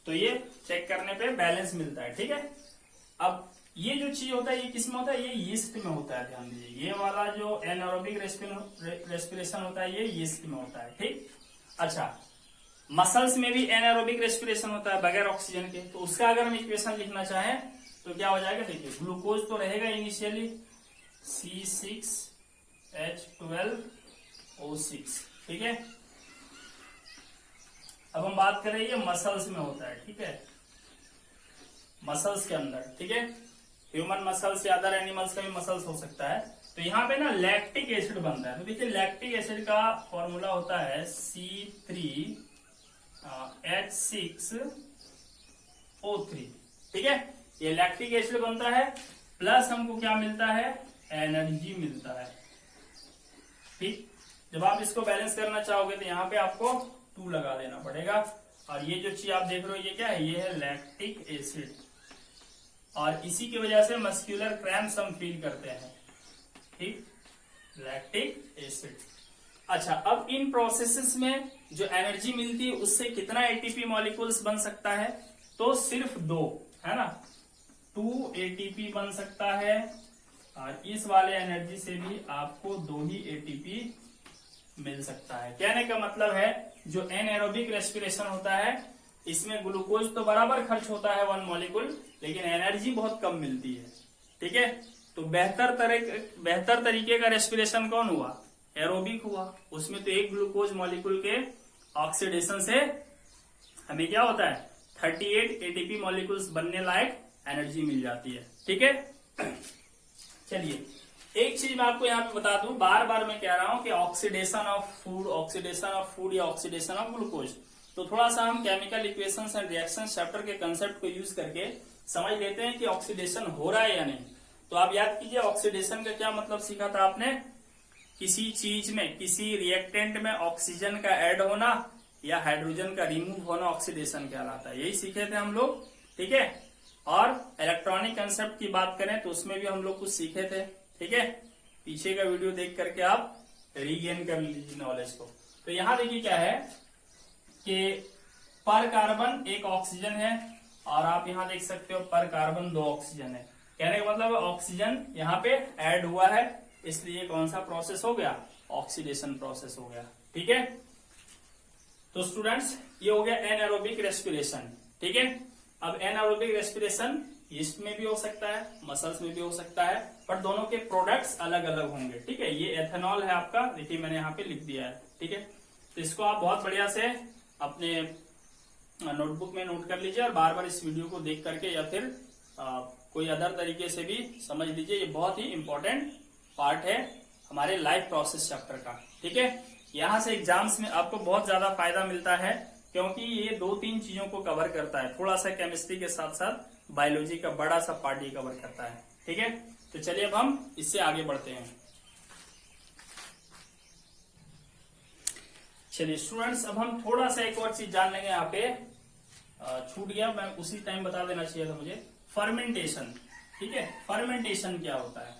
तो ये चेक करने पे बैलेंस मिलता है, ठीक है। अब ये जो चीज होता है ये किस में होता है? ये यीस्ट में होता है, ध्यान दीजिए। ये वाला जो एनारोबिक रेस्पिरेशन होता है ये यीस्ट में होता है, ठीक। अच्छा, मसल्स में भी एनारोबिक रेस्पिरेशन होता है बगैर ऑक्सीजन के। तो उसका अगर हम इक्वेशन लिखना चाहें तो क्या हो जाएगा? देखिए ग्लूकोज तो रहेगा इनिशियली C6H12O6, ठीक है। अब हम बात करें ये मसल्स में होता है, ठीक है, मसल्स के अंदर, ठीक है। ह्यूमन मसल्स या अदर एनिमल्स का भी मसल्स हो सकता है। तो यहाँ पे ना लैक्टिक एसिड बनता है। तो देखिए लैक्टिक एसिड का फॉर्मूला होता है C3H6O3, ठीक है। ये लैक्टिक एसिड बनता है, प्लस हमको क्या मिलता है? एनर्जी मिलता है, ठीक। जब आप इसको बैलेंस करना चाहोगे तो यहाँ पे आपको 2 लगा देना पड़ेगा। और ये जो चीज आप देख रहे हो ये क्या है? ये है लैक्टिक एसिड, और इसी की वजह से मस्क्यूलर क्रैम्प्स हम फील करते हैं, ठीक, लैक्टिक एसिड। अच्छा, अब इन प्रोसेसेस में जो एनर्जी मिलती है उससे कितना एटीपी मॉलिक्यूल्स बन सकता है? तो सिर्फ 2, है ना, 2 एटीपी बन सकता है, और इस वाले एनर्जी से भी आपको 2 ही एटीपी मिल सकता है। कहने का मतलब है जो एनएरोबिक रेस्पिरेशन होता है इसमें ग्लूकोज तो बराबर खर्च होता है 1 मॉलिक्यूल, लेकिन एनर्जी बहुत कम मिलती है, ठीक है। तो बेहतर तरीके का रेस्पिरेशन कौन हुआ? एरोबिक हुआ। उसमें तो एक ग्लूकोज मॉलिक्यूल के ऑक्सीडेशन से हमें क्या होता है? 38 एटीपी मॉलिक्यूल्स बनने लायक एनर्जी मिल जाती है, ठीक है। चलिए एक चीज मैं आपको यहाँ पे बता दूं, बार बार मैं कह रहा हूं कि ऑक्सीडेशन ऑफ फूड या ऑक्सीडेशन ऑफ ग्लूकोज। तो थोड़ा सा हम chemical equations and reaction chapter के कंसेप्ट को यूज करके समझ लेते हैं कि ऑक्सीडेशन हो रहा है या नहीं। तो आप याद कीजिए ऑक्सीडेशन का क्या मतलब सीखा था आपने? किसी चीज में, किसी रिएक्टेंट में ऑक्सीजन का ऐड होना या हाइड्रोजन का रिमूव होना ऑक्सीडेशन कहलाता है। यही सीखे थे हम लोग, ठीक है। और इलेक्ट्रॉनिक कंसेप्ट की बात करें तो उसमें भी हम लोग कुछ सीखे थे, ठीक है। पीछे का वीडियो देख करके आप रीगेन कर लीजिए नॉलेज को। तो यहां देखिए क्या है कि पर कार्बन एक ऑक्सीजन है और आप यहां देख सकते हो पर कार्बन 2 ऑक्सीजन है। कहने का मतलब ऑक्सीजन यहाँ पे ऐड हुआ है, इसलिए कौन सा प्रोसेस हो गया, ऑक्सीडेशन प्रोसेस हो गया, ठीक है। तो स्टूडेंट्स ये हो गया एनारोबिक रेस्पिरेशन, ठीक है। अब एनारोबिक रेस्पिरेशन यीस्ट में भी हो सकता है, मसल्स में भी हो सकता है, पर दोनों के प्रोडक्ट्स अलग अलग होंगे, ठीक है। ये एथेनॉल है आपका, देखिए मैंने यहाँ पे लिख दिया है, ठीक है। तो इसको आप बहुत बढ़िया से अपने नोटबुक में नोट कर लीजिए और बार बार इस वीडियो को देख करके या फिर कोई अदर तरीके से भी समझ लीजिए। ये बहुत ही इंपॉर्टेंट पार्ट है हमारे लाइफ प्रोसेस चैप्टर का, ठीक है। यहाँ से एग्जाम्स में आपको बहुत ज्यादा फायदा मिलता है क्योंकि ये 2-3 चीजों को कवर करता है, थोड़ा सा केमिस्ट्री के साथ साथ बायोलॉजी का बड़ा सा पार्ट ये कवर करता है, ठीक है। तो चलिए अब हम इससे आगे बढ़ते हैं। चलिए स्टूडेंट्स, अब हम थोड़ा सा एक और चीज जान लेंगे। यहाँ पे छूट गया, मैं उसी टाइम बता देना चाहिए था मुझे। फर्मेंटेशन, ठीक है। फर्मेंटेशन क्या होता है?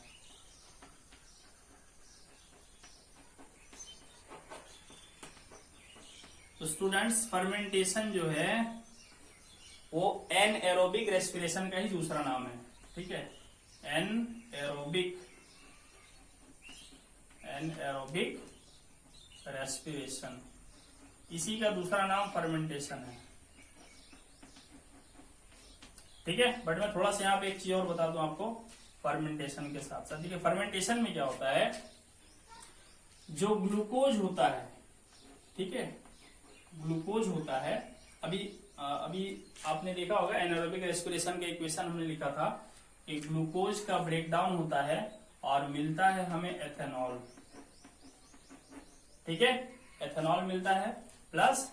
तो स्टूडेंट्स फर्मेंटेशन जो है वो एनएरोबिक रेस्पिरेशन का ही दूसरा नाम है, ठीक है। एनएरोबिक रेस्पिरेशन, इसी का दूसरा नाम फर्मेंटेशन है, ठीक है। बट मैं थोड़ा सा यहाँ पे एक चीज और बता दूं आपको फर्मेंटेशन के साथ साथ, ठीक है। फर्मेंटेशन में क्या होता है, जो ग्लूकोज होता है, ठीक है, ग्लूकोज होता है। अभी आपने देखा होगा एनारोबिक रेस्पिरेशन का इक्वेशन हमने लिखा था कि ग्लूकोज का ब्रेकडाउन होता है और मिलता है हमें एथेनॉल, ठीक है। एथेनॉल मिलता है plus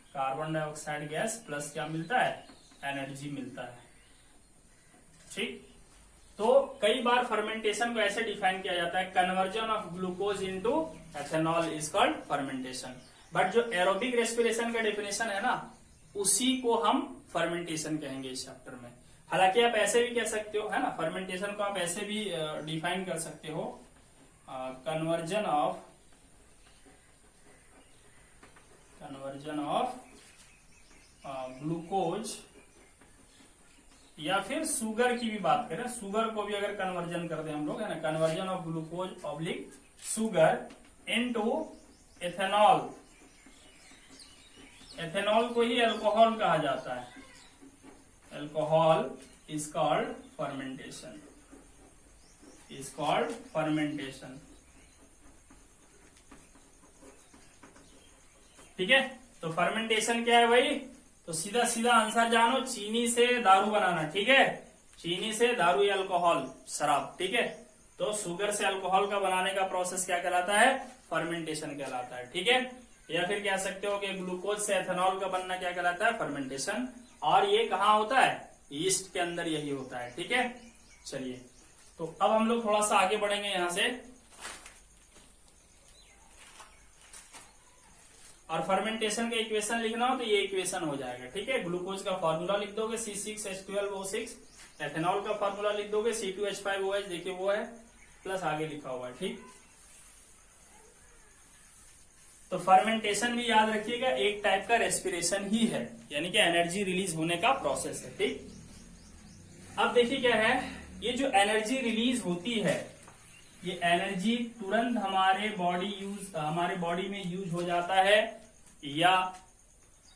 carbon dioxide gas plus क्या मिलता है, एनर्जी मिलता है, ठीक। तो कई बार फर्मेंटेशन को ऐसे डिफाइन किया जाता है, conversion of glucose into ethanol is called fermentation. But जो एरोबिक रेस्पिरेशन का डेफिनेशन है ना, उसी को हम फर्मेंटेशन कहेंगे इस चैप्टर में। हालांकि आप ऐसे भी कह सकते हो, है ना, फर्मेंटेशन को आप ऐसे भी डिफाइन कर सकते हो, कन्वर्जन ऑफ ग्लूकोज, या फिर शुगर की भी बात करें, शुगर को भी अगर कन्वर्जन कर दें हम लोग, है ना, conversion of glucose oblique sugar into ethanol. Ethanol को ही अल्कोहल कहा जाता है, अल्कोहल इज कॉल्ड फर्मेंटेशन, ठीक है। तो फर्मेंटेशन क्या है भाई, तो सीधा सीधा आंसर जानो, चीनी से दारू बनाना, ठीक है। चीनी से दारू या अल्कोहल, शराब, ठीक है। तो शुगर से अल्कोहल का बनाने का प्रोसेस क्या कहलाता है, फर्मेंटेशन कहलाता है, ठीक है। या फिर कह सकते हो कि ग्लूकोज से एथेनॉल का बनना क्या कहलाता है, फर्मेंटेशन। और ये कहाँ होता है, यीस्ट के अंदर यही होता है, ठीक है। चलिए, तो अब हम लोग थोड़ा सा आगे बढ़ेंगे यहां से, और फर्मेंटेशन का इक्वेशन लिखना हो तो ये इक्वेशन हो जाएगा, ठीक है। ग्लूकोज का फॉर्मूला लिख दोगे C6H12O6, एथेनॉल का फॉर्मूला लिख दोगे C2H5OH, देखिए वो है, प्लस आगे लिखा हुआ है, ठीक। तो फर्मेंटेशन भी याद रखिएगा एक टाइप का रेस्पिरेशन ही है, यानी कि एनर्जी रिलीज होने का प्रोसेस है, ठीक। अब देखिए क्या है, ये जो एनर्जी रिलीज होती है, ये एनर्जी तुरंत हमारे बॉडी में यूज हो जाता है या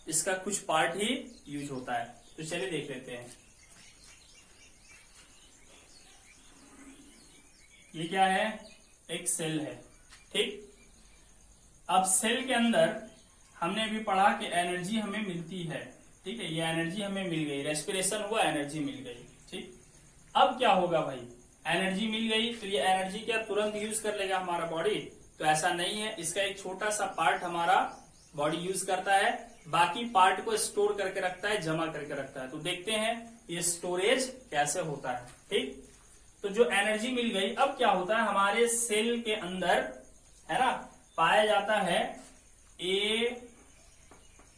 इसका कुछ पार्ट ही यूज होता है। तो चलिए देख लेते हैं। ये क्या है, एक सेल है, ठीक। अब सेल के अंदर हमने अभी पढ़ा कि एनर्जी हमें मिलती है, ठीक है। ये एनर्जी हमें मिल गई, रेस्पिरेशन हुआ, एनर्जी मिल गई, ठीक। अब क्या होगा भाई, एनर्जी मिल गई तो ये एनर्जी क्या तुरंत यूज कर लेगा हमारा बॉडी? तो ऐसा नहीं है, इसका एक छोटा सा पार्ट हमारा बॉडी यूज करता है, बाकी पार्ट को स्टोर करके रखता है, जमा करके रखता है। तो देखते हैं ये स्टोरेज कैसे होता है, ठीक। तो जो एनर्जी मिल गई, अब क्या होता है हमारे सेल के अंदर, है ना, पाया जाता है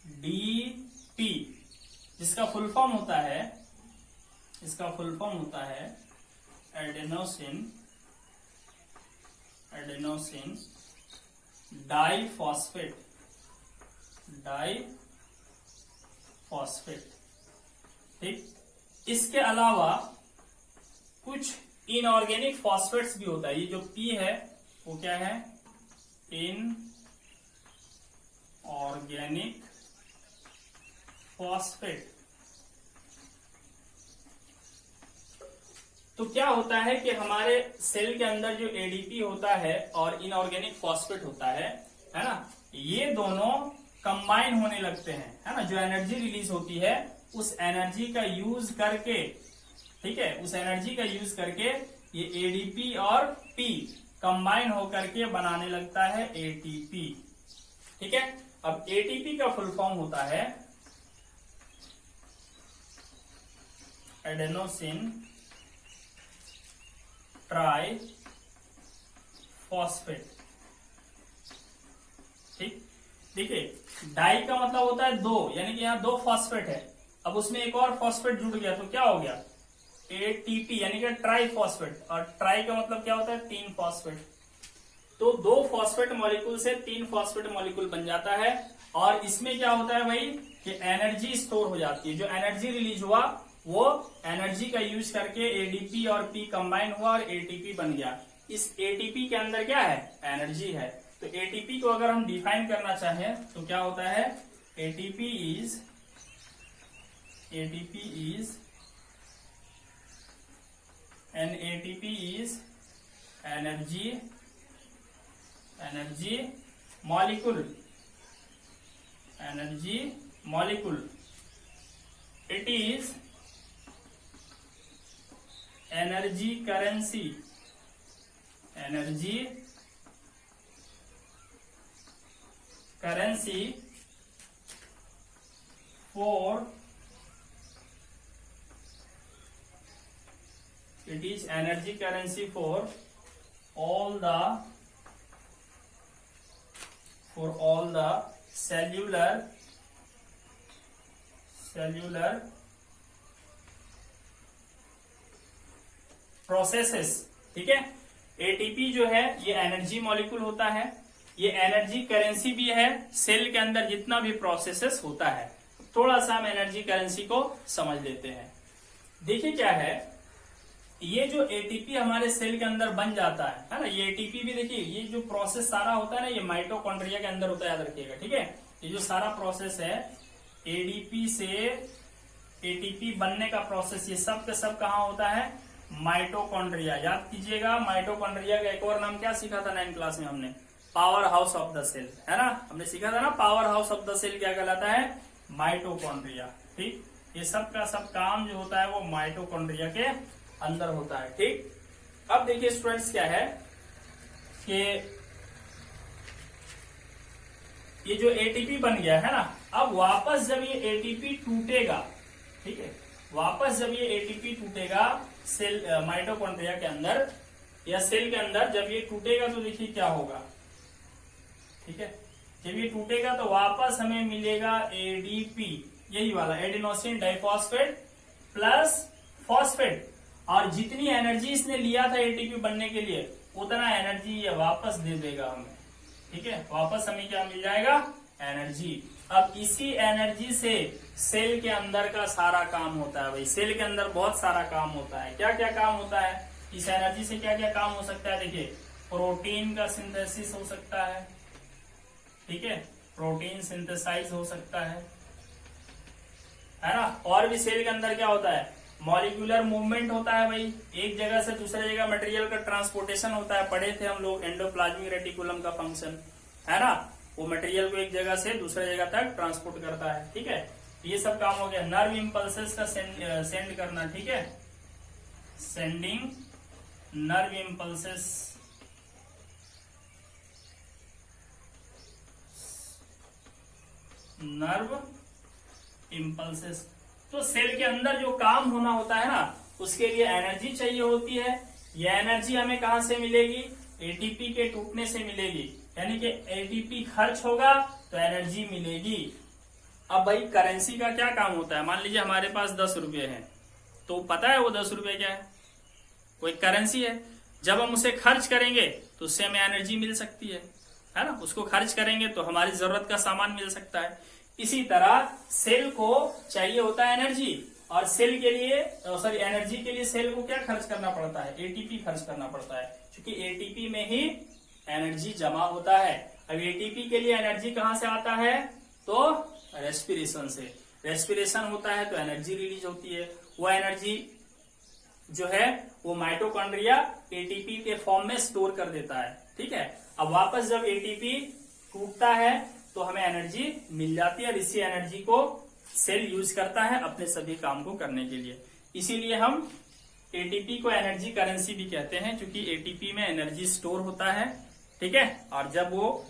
ADP, जिसका फुल फॉर्म होता है, एडेनोसिन डाइफॉस्फेट, ठीक। इसके अलावा कुछ इनऑर्गेनिक फॉस्फेट्स भी होता है। ये जो P है वो क्या है, इनऑर्गेनिक फॉस्फेट। तो क्या होता है कि हमारे सेल के अंदर जो ADP होता है और इनऑर्गेनिक फॉस्फेट होता है ना, ये दोनों कंबाइन होने लगते हैं, है ना। जो एनर्जी रिलीज होती है उस एनर्जी का यूज करके, ठीक है, उस एनर्जी का यूज करके ये ADP और P कंबाइन होकर के बनाने लगता है ATP, ठीक है। अब ATP का फुल फॉर्म होता है एडेनोसिन ट्राइफॉस्फेट, ठीक। देखिए, डाई का मतलब होता है दो, यानी कि यहाँ दो फॉस्फेट है, अब उसमें एक और फॉस्फेट जुड़ गया तो क्या हो गया, ATP, यानी कि ट्राइफॉस्फेट। और ट्राई का मतलब क्या होता है, तीन फॉस्फेट। तो दो फॉस्फेट मॉलिक्यूल से तीन फॉस्फेट मॉलिक्यूल बन जाता है। और इसमें क्या होता है भाई कि एनर्जी स्टोर हो जाती है। जो एनर्जी रिलीज हुआ वो एनर्जी का यूज करके ADP और P कंबाइन हुआ और ATP बन गया। इस ATP के अंदर क्या है, एनर्जी है। तो ATP को अगर हम डिफाइन करना चाहें तो क्या होता है, ATP is energy molecule. It is energy currency for all the cellular processes, ठीक है। ATP जो है ये एनर्जी मॉलिक्यूल होता है, ये एनर्जी करेंसी भी है सेल के अंदर जितना भी प्रोसेसेस होता है। थोड़ा सा हम एनर्जी करेंसी को समझ लेते हैं। देखिए क्या है, ये जो ATP हमारे सेल के अंदर बन जाता है ना, ये ATP भी देखिए, ये जो प्रोसेस सारा होता है ना, ये माइटोकॉन्ड्रिया के अंदर होता है, याद रखिएगा, ठीक है। ये जो सारा प्रोसेस है ADP से ATP बनने का प्रोसेस, ये सब के सब कहाँ होता है, माइटोकॉन्ड्रिया। याद कीजिएगा, माइटोकॉन्ड्रिया का एक और नाम क्या सीखा था 9th क्लास में हमने, power house of the cell, है ना। हमने सीखा था ना, power house of the cell क्या कहलाता है, माइटोकॉन्ड्रिया, ठीक। ये सब का सब काम जो होता है वो माइटोकॉन्ड्रिया के अंदर होता है, ठीक। अब देखिए स्टूडेंट्स क्या है कि ये जो ATP बन गया है ना, अब वापस जब ये ATP टूटेगा, ठीक है, वापस जब ये ATP टूटेगा सेल माइटोकॉन्ड्रिया के अंदर या सेल के अंदर, जब ये टूटेगा तो देखिए क्या होगा, ठीक है। जब ये टूटेगा तो वापस हमें मिलेगा ADP, यही वाला एडेनोसिन डाइफॉस्फेट प्लस फॉस्फेट। और जितनी एनर्जी इसने लिया था ATP बनने के लिए उतना एनर्जी ये वापस दे देगा हमें, ठीक है। वापस हमें क्या मिल जाएगा, एनर्जी। अब इसी एनर्जी से सेल के अंदर का सारा काम होता है भाई। सेल के अंदर बहुत सारा काम होता है। क्या क्या काम होता है इस एनर्जी से, क्या क्या काम हो सकता है, देखिए, प्रोटीन का सिंथेसिस हो सकता है, ठीक है, प्रोटीन सिंथेसाइज हो सकता है ना। और भी सेल के अंदर क्या होता है, मॉलिक्यूलर मूवमेंट होता है भाई, एक जगह से दूसरे जगह मटेरियल का ट्रांसपोर्टेशन होता है। पढ़े थे हम लोग एंडोप्लाज्मिक रेटिकुलम का फंक्शन, है ना, वो मटेरियल को एक जगह से दूसरे जगह तक ट्रांसपोर्ट करता है, ठीक है। ये सब काम हो गया। नर्व इम्पल्सेस का सेंड करना, ठीक है, सेंडिंग नर्व इम्पल्सेस, तो सेल के अंदर जो काम होना होता है ना, उसके लिए एनर्जी चाहिए होती है। ये एनर्जी हमें कहां से मिलेगी, ATP के टूटने से मिलेगी। यानी कि ATP खर्च होगा तो एनर्जी मिलेगी, अब भाई करेंसी का क्या काम होता है, मान लीजिए हमारे पास 10 रुपये हैं, तो पता है वो 10 रुपये क्या है, वो एक करेंसी है। जब हम उसे खर्च करेंगे तो उससे हमें एनर्जी मिल सकती है ना, उसको खर्च करेंगे तो हमारी जरूरत का सामान मिल सकता है। इसी तरह सेल को चाहिए होता है एनर्जी, और सेल के लिए एनर्जी के लिए सेल को क्या खर्च करना पड़ता है, एटीपी खर्च करना पड़ता है, क्योंकि एटीपी में ही एनर्जी जमा होता है। अब एटीपी के लिए एनर्जी कहां से आता है, तो रेस्पिरेशन से। रेस्पिरेशन होता है तो एनर्जी रिलीज होती है, वो एनर्जी जो है वो माइटोकॉन्ड्रिया एटीपी के फॉर्म में स्टोर कर देता है। ठीक है, अब वापस जब एटीपी टूटता है तो हमें एनर्जी मिल जाती है, और इसी एनर्जी को सेल यूज करता है अपने सभी काम को करने के लिए। इसीलिए हम एटीपी को एनर्जी करेंसी भी कहते हैं, क्योंकि एटीपी में एनर्जी स्टोर होता है। ठीक है, और जब वो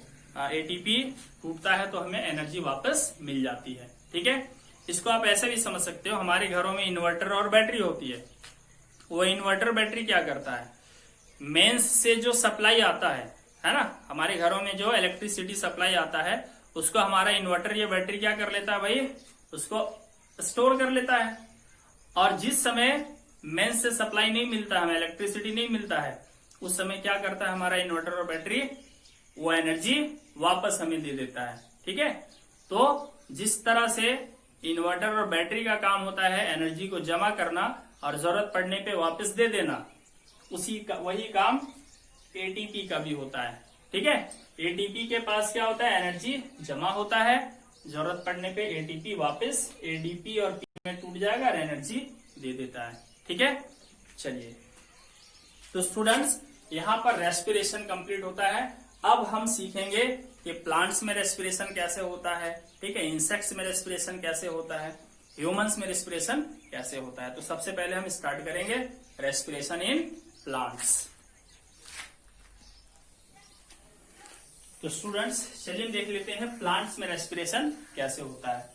एटीपी टूटता है तो हमें एनर्जी वापस मिल जाती है। ठीक है, इसको आप ऐसे भी समझ सकते हो, हमारे घरों में इन्वर्टर और बैटरी होती है। वो इन्वर्टर बैटरी क्या करता है, मेंस से जो सप्लाई आता है ना, हमारे घरों में जो इलेक्ट्रिसिटी सप्लाई आता है उसको हमारा इन्वर्टर या बैटरी क्या कर लेता है भाई, उसको स्टोर कर लेता है। और जिस समय मेंस से सप्लाई नहीं मिलता है, हमें इलेक्ट्रिसिटी नहीं मिलता है, उस समय क्या करता है हमारा इन्वर्टर और बैटरी, वो एनर्जी वापस हमें दे देता है। ठीक है, तो जिस तरह से इन्वर्टर और बैटरी का काम होता है एनर्जी को जमा करना और जरूरत पड़ने पे वापस दे देना, वही काम एटीपी का भी होता है। ठीक है, एटीपी के पास क्या होता है, एनर्जी जमा होता है, जरूरत पड़ने पे एटीपी वापस एडीपी और पी में टूट जाएगा और एनर्जी दे देता है। ठीक है, चलिए तो स्टूडेंट्स यहाँ पर रेस्पिरेशन कंप्लीट होता है। अब हम सीखेंगे कि प्लांट्स में रेस्पिरेशन कैसे होता है, ठीक है, इंसेक्ट्स में रेस्पिरेशन कैसे होता है, ह्यूमंस में रेस्पिरेशन कैसे होता है। तो सबसे पहले हम स्टार्ट करेंगे रेस्पिरेशन इन प्लांट्स। तो स्टूडेंट्स चलिए देख लेते हैं प्लांट्स में रेस्पिरेशन कैसे होता है।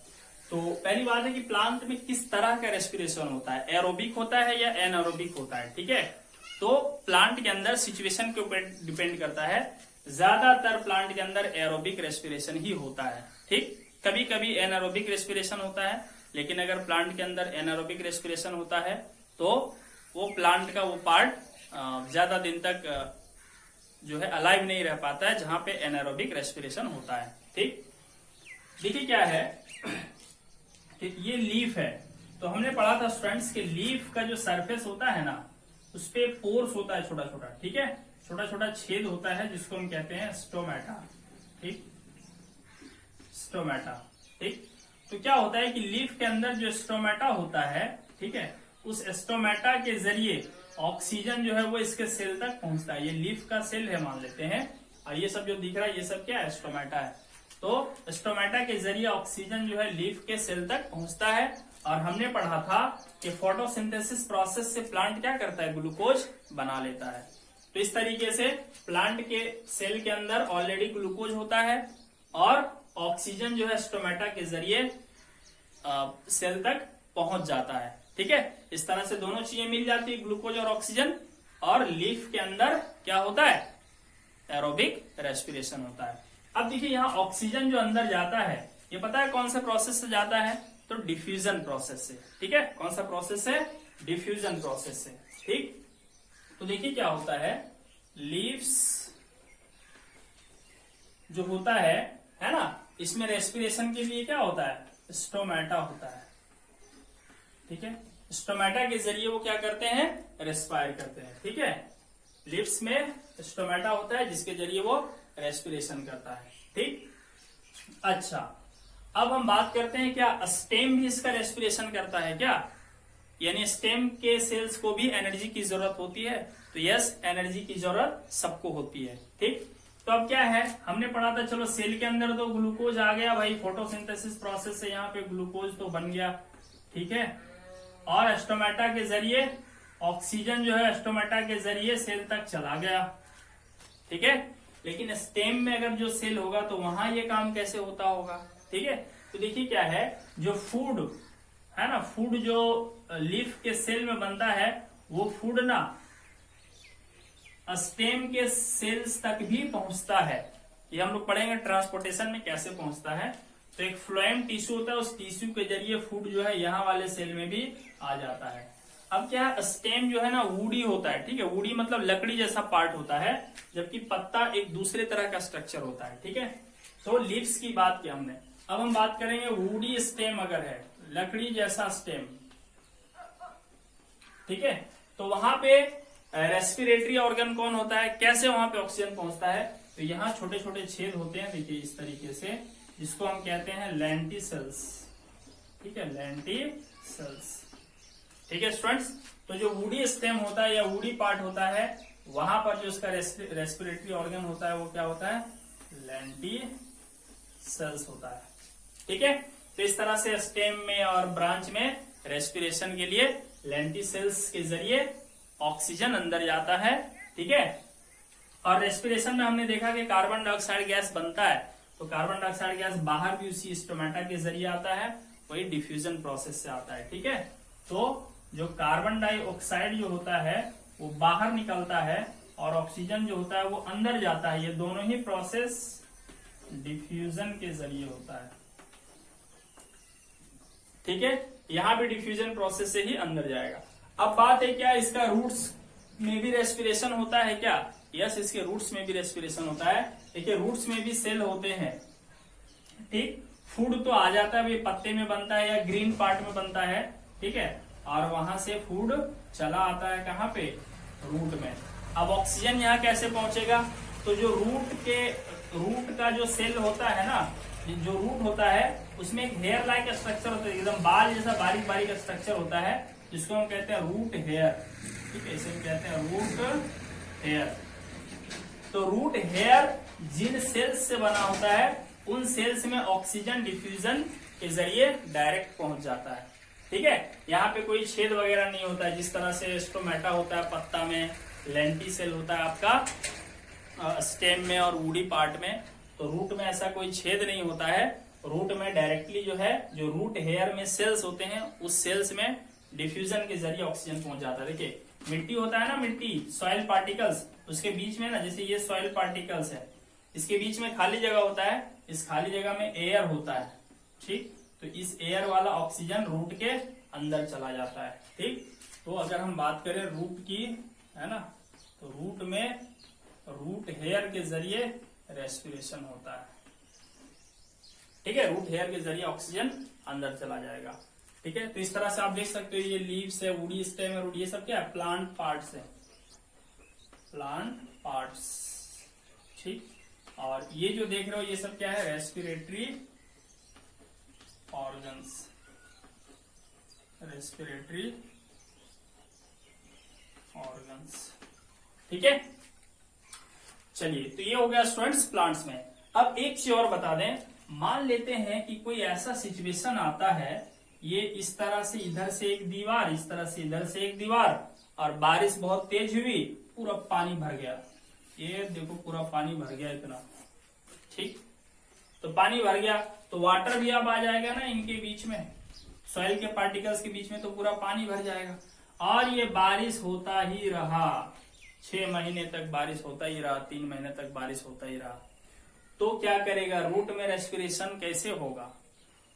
तो पहली बात है कि प्लांट में किस तरह का रेस्पिरेशन होता है, एरोबिक होता है या एनारोबिक होता है। ठीक है, तो प्लांट के अंदर सिचुएशन के ऊपर डिपेंड करता है, ज्यादातर प्लांट के अंदर एरोबिक रेस्पिरेशन ही होता है। ठीक, कभी कभी एनारोबिक रेस्पिरेशन होता है, लेकिन अगर प्लांट के अंदर एनारोबिक रेस्पिरेशन होता है तो वो प्लांट का वो पार्ट ज्यादा दिन तक जो है अलाइव नहीं रह पाता है जहां पे एनारोबिक रेस्पिरेशन होता है। ठीक, देखिए क्या है कि ये लीफ है, तो हमने पढ़ा था स्टूडेंट्स के लीफ का जो सरफेस होता है ना, उस पे पोर्स होता है छोटा छोटा। ठीक है, छोटा छोटा छेद होता है जिसको हम कहते हैं स्टोमेटा। ठीक, स्टोमेटा। ठीक, तो क्या होता है कि लीफ के अंदर जो स्टोमेटा होता है, ठीक है, उस स्टोमेटा के जरिए ऑक्सीजन जो है वो इसके सेल तक पहुंचता है। ये लीफ का सेल है मान लेते हैं, और ये सब जो दिख रहा है ये सब क्या है, स्टोमेटा है। तो स्टोमेटा के जरिए ऑक्सीजन जो है लीफ के सेल तक पहुंचता है। और हमने पढ़ा था कि फोटोसिंथेसिस प्रोसेस से प्लांट क्या करता है, ग्लूकोज बना लेता है। तो इस तरीके से प्लांट के सेल के अंदर ऑलरेडी ग्लूकोज होता है और ऑक्सीजन जो है स्टोमेटा के जरिए सेल तक पहुंच जाता है। ठीक है, इस तरह से दोनों चीजें मिल जाती है, ग्लूकोज और ऑक्सीजन। और लीफ के अंदर क्या होता है, एरोबिक रेस्पिरेशन होता है। अब देखिए यहाँ ऑक्सीजन जो अंदर जाता है, ये पता है कौन सा प्रोसेस से जाता है, तो डिफ्यूजन प्रोसेस से। ठीक है, कौन सा प्रोसेस है, डिफ्यूजन प्रोसेस से। ठीक, तो देखिए क्या होता है, लीव्स जो होता है ना, इसमें रेस्पिरेशन के लिए क्या होता है, स्टोमेटा होता है। ठीक है, स्टोमेटा के जरिए वो क्या करते हैं, रेस्पायर करते हैं। ठीक है, लिप्स में स्टोमेटा होता है जिसके जरिए वो रेस्पिरेशन करता है। ठीक, अच्छा अब हम बात करते हैं क्या स्टेम भी इसका रेस्पिरेशन करता है क्या, यानी स्टेम के सेल्स को भी एनर्जी की जरूरत होती है। तो यस, एनर्जी की जरूरत सबको होती है। ठीक, तो अब क्या है, हमने पढ़ा था, चलो सेल के अंदर तो ग्लूकोज आ गया भाई, फोटोसिंथेसिस प्रोसेस से यहाँ पे ग्लूकोज तो बन गया। ठीक है, और स्टोमेटा के जरिए ऑक्सीजन जो है स्टोमेटा के जरिए सेल तक चला गया। ठीक है, लेकिन स्टेम में अगर जो सेल होगा तो वहां ये काम कैसे होता होगा। ठीक है, तो देखिए क्या है, जो फूड है ना, फूड जो लीफ के सेल में बनता है वो फूड ना स्टेम के सेल्स तक भी पहुंचता है। ये हम लोग पढ़ेंगे ट्रांसपोर्टेशन में कैसे पहुंचता है। तो एक फ्लोएम टिश्यू होता है, उस टिश्यू के जरिए फूड जो है यहाँ वाले सेल में भी आ जाता है। अब क्या है, स्टेम जो है ना वुडी होता है, ठीक है, वुडी मतलब लकड़ी जैसा पार्ट होता है, जबकि पत्ता एक दूसरे तरह का स्ट्रक्चर होता है, ठीक है। तो लीव्स की बात की हमने, अब हम बात करेंगे वुडी स्टेम अगर है, लकड़ी जैसा स्टेम, ठीक है, तो वहां पे रेस्पिरेटरी ऑर्गन कौन होता है, कैसे वहां पे ऑक्सीजन पहुंचता है, तो यहाँ छोटे छोटे छेद होते हैं, देखिए इस तरीके से, जिसको हम कहते हैं लेंटिसेल्स, ठीक है, लेंटिसेल्स, ठीक है स्टूडेंट्स। तो जो वुडी स्टेम होता है या वुडी पार्ट होता है, वहां पर जो उसका रेस्पिरेटरी ऑर्गन होता है वो क्या होता है, लेंटिसेल्स होता है, ठीक है। तो इस तरह से स्टेम में और ब्रांच में रेस्पिरेशन के लिए लेंटिसेल्स के जरिए ऑक्सीजन अंदर जाता है, ठीक है। और रेस्पिरेशन में हमने देखा कि कार्बन डाइऑक्साइड गैस बनता है, तो कार्बन डाइऑक्साइड गैस बाहर भी उसी स्टोमेटा के जरिए आता है, वही डिफ्यूजन प्रोसेस से आता है, ठीक है। तो जो कार्बन डाइऑक्साइड जो होता है वो बाहर निकलता है और ऑक्सीजन जो होता है वो अंदर जाता है, ये दोनों ही प्रोसेस डिफ्यूजन के जरिए होता है, ठीक है। यहां भी डिफ्यूजन प्रोसेस से ही अंदर जाएगा। अब बात है क्या इसका रूट्स में भी रेस्पिरेशन होता है क्या, यस, इसके रूट्स में भी रेस्पिरेशन होता है। देखिए रूट्स में भी सेल होते हैं, ठीक, फूड तो आ जाता है, पत्ते में बनता है या ग्रीन पार्ट में बनता है, ठीक है, और वहां से फूड चला आता है कहाँ पे, रूट में। अब ऑक्सीजन यहाँ कैसे पहुंचेगा, तो जो रूट का जो सेल होता है ना, जो रूट होता है उसमें एक हेयर लाइक स्ट्रक्चर होता है, एकदम बाल जैसा बारीक बारीक स्ट्रक्चर होता है, जिसको हम कहते हैं रूट हेयर, ठीक है, इसे हम कहते हैं रूट हेयर। तो रूट हेयर जिन सेल्स से बना होता है उन सेल्स में ऑक्सीजन डिफ्यूजन के जरिए डायरेक्ट पहुंच जाता है, ठीक है। यहाँ पे कोई छेद वगैरह नहीं होता है, जिस तरह से स्टोमेटा होता है पत्ता में, लेंटिसेल होता है आपका स्टेम में और वुडी पार्ट में, तो रूट में ऐसा कोई छेद नहीं होता है। रूट में डायरेक्टली जो है, जो रूट हेयर में सेल्स होते हैं उस सेल्स में डिफ्यूजन के जरिए ऑक्सीजन पहुंच जाता है। देखिए मिट्टी होता है ना, मिट्टी सॉइल पार्टिकल्स, उसके बीच में ना, जैसे ये सॉइल पार्टिकल्स है, इसके बीच में खाली जगह होता है, इस खाली जगह में एयर होता है, ठीक, तो इस एयर वाला ऑक्सीजन रूट के अंदर चला जाता है, ठीक। तो अगर हम बात करें रूट की, है ना, तो रूट में रूट हेयर के जरिए रेस्पिरेशन होता है, ठीक है, रूट हेयर के जरिए ऑक्सीजन अंदर चला जाएगा, ठीक है। तो इस तरह से आप देख सकते हो ये लीव्स है, वुडी स्टेम है, रूट, ये सब क्या है, प्लांट पार्ट्स है, प्लांट पार्ट्स, ठीक। और ये जो देख रहे हो ये सब क्या है, रेस्पिरेटरी ऑर्गन्स, रेस्पिरेटरी ऑर्गन्स, ठीक है। चलिए, तो ये हो गया स्टूडेंट्स प्लांट्स में। अब एक चीज और बता दें, मान लेते हैं कि कोई ऐसा सिचुएशन आता है, ये इस तरह से इधर से एक दीवार, इस तरह से इधर से एक दीवार, और बारिश बहुत तेज हुई, पूरा पानी भर गया, ये देखो पूरा पानी भर गया इतना, ठीक। तो पानी भर गया तो वाटर भी अब आ जाएगा ना इनके बीच में, सॉइल के पार्टिकल्स के बीच में, तो पूरा पानी भर जाएगा। और ये बारिश होता ही रहा, 6 महीने तक बारिश होता ही रहा, 3 महीने तक बारिश होता ही रहा, तो क्या करेगा, रूट में रेस्पिरेशन कैसे होगा।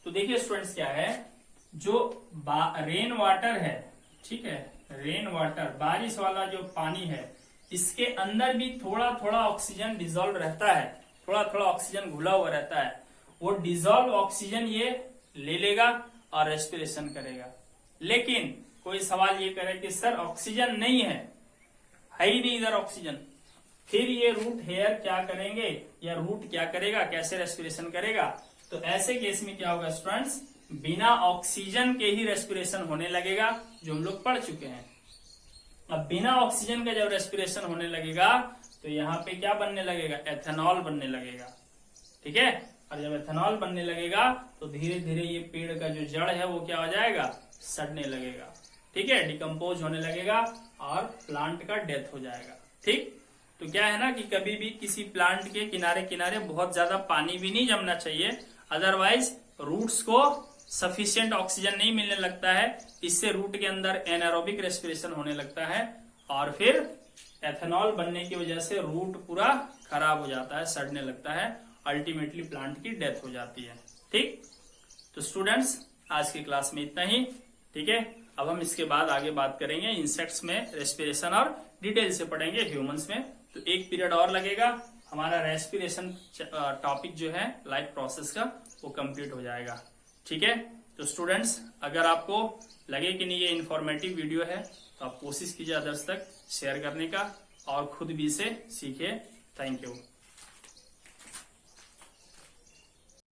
तो देखिए स्टूडेंट्स क्या है, जो रेन वाटर है, ठीक है, रेन वाटर, बारिश वाला जो पानी है, इसके अंदर भी थोड़ा थोड़ा ऑक्सीजन डिजोल्व रहता है, थोड़ा थोड़ा ऑक्सीजन घुला हुआ रहता है, वो डिजोल्व ऑक्सीजन ये ले लेगा और रेस्पिरेशन करेगा। लेकिन कोई सवाल ये करे कि सर ऑक्सीजन नहीं है ही नहीं इधर ऑक्सीजन, फिर ये रूट हेयर क्या करेंगे, या रूट क्या करेगा, कैसे रेस्पिरेशन करेगा। तो ऐसे केस में क्या होगा स्टूडेंट्स, बिना ऑक्सीजन के ही रेस्पिरेशन होने लगेगा, जो हम लोग पढ़ चुके हैं। अब बिना ऑक्सीजन का जब रेस्पिरेशन होने लगेगा तो यहाँ पे क्या बनने लगेगा, एथेनॉल बनने लगेगा, ठीक है। और जब एथेनॉल बनने लगेगा तो धीरे धीरे ये पेड़ का जो जड़ है वो क्या हो जाएगा, सड़ने लगेगा, ठीक है, डिकम्पोज होने लगेगा और प्लांट का डेथ हो जाएगा, ठीक। तो क्या है ना कि कभी भी किसी प्लांट के किनारे किनारे बहुत ज्यादा पानी भी नहीं जमना चाहिए, अदरवाइज रूट्स को सफिशिएंट ऑक्सीजन नहीं मिलने लगता है, इससे रूट के अंदर एनारोबिक रेस्पिरेशन होने लगता है और फिर एथेनॉल बनने की वजह से रूट पूरा खराब हो जाता है, सड़ने लगता है, अल्टीमेटली प्लांट की डेथ हो जाती है, ठीक, तो स्टूडेंट्स आज की क्लास में इतना ही। ठीक है, अब हम इसके बाद आगे बात करेंगे इंसेक्ट्स में रेस्पिरेशन और डिटेल से पढ़ेंगे ह्यूमंस में। तो एक पीरियड और लगेगा, हमारा रेस्पिरेशन टॉपिक जो है लाइफ प्रोसेस का वो कंप्लीट हो जाएगा। ठीक है, तो स्टूडेंट्स अगर आपको लगे कि नहीं ये इन्फॉर्मेटिव वीडियो है तो आप कोशिश कीजिए अदर्स तक शेयर करने का और खुद भी इसे सीखिए। Thank you.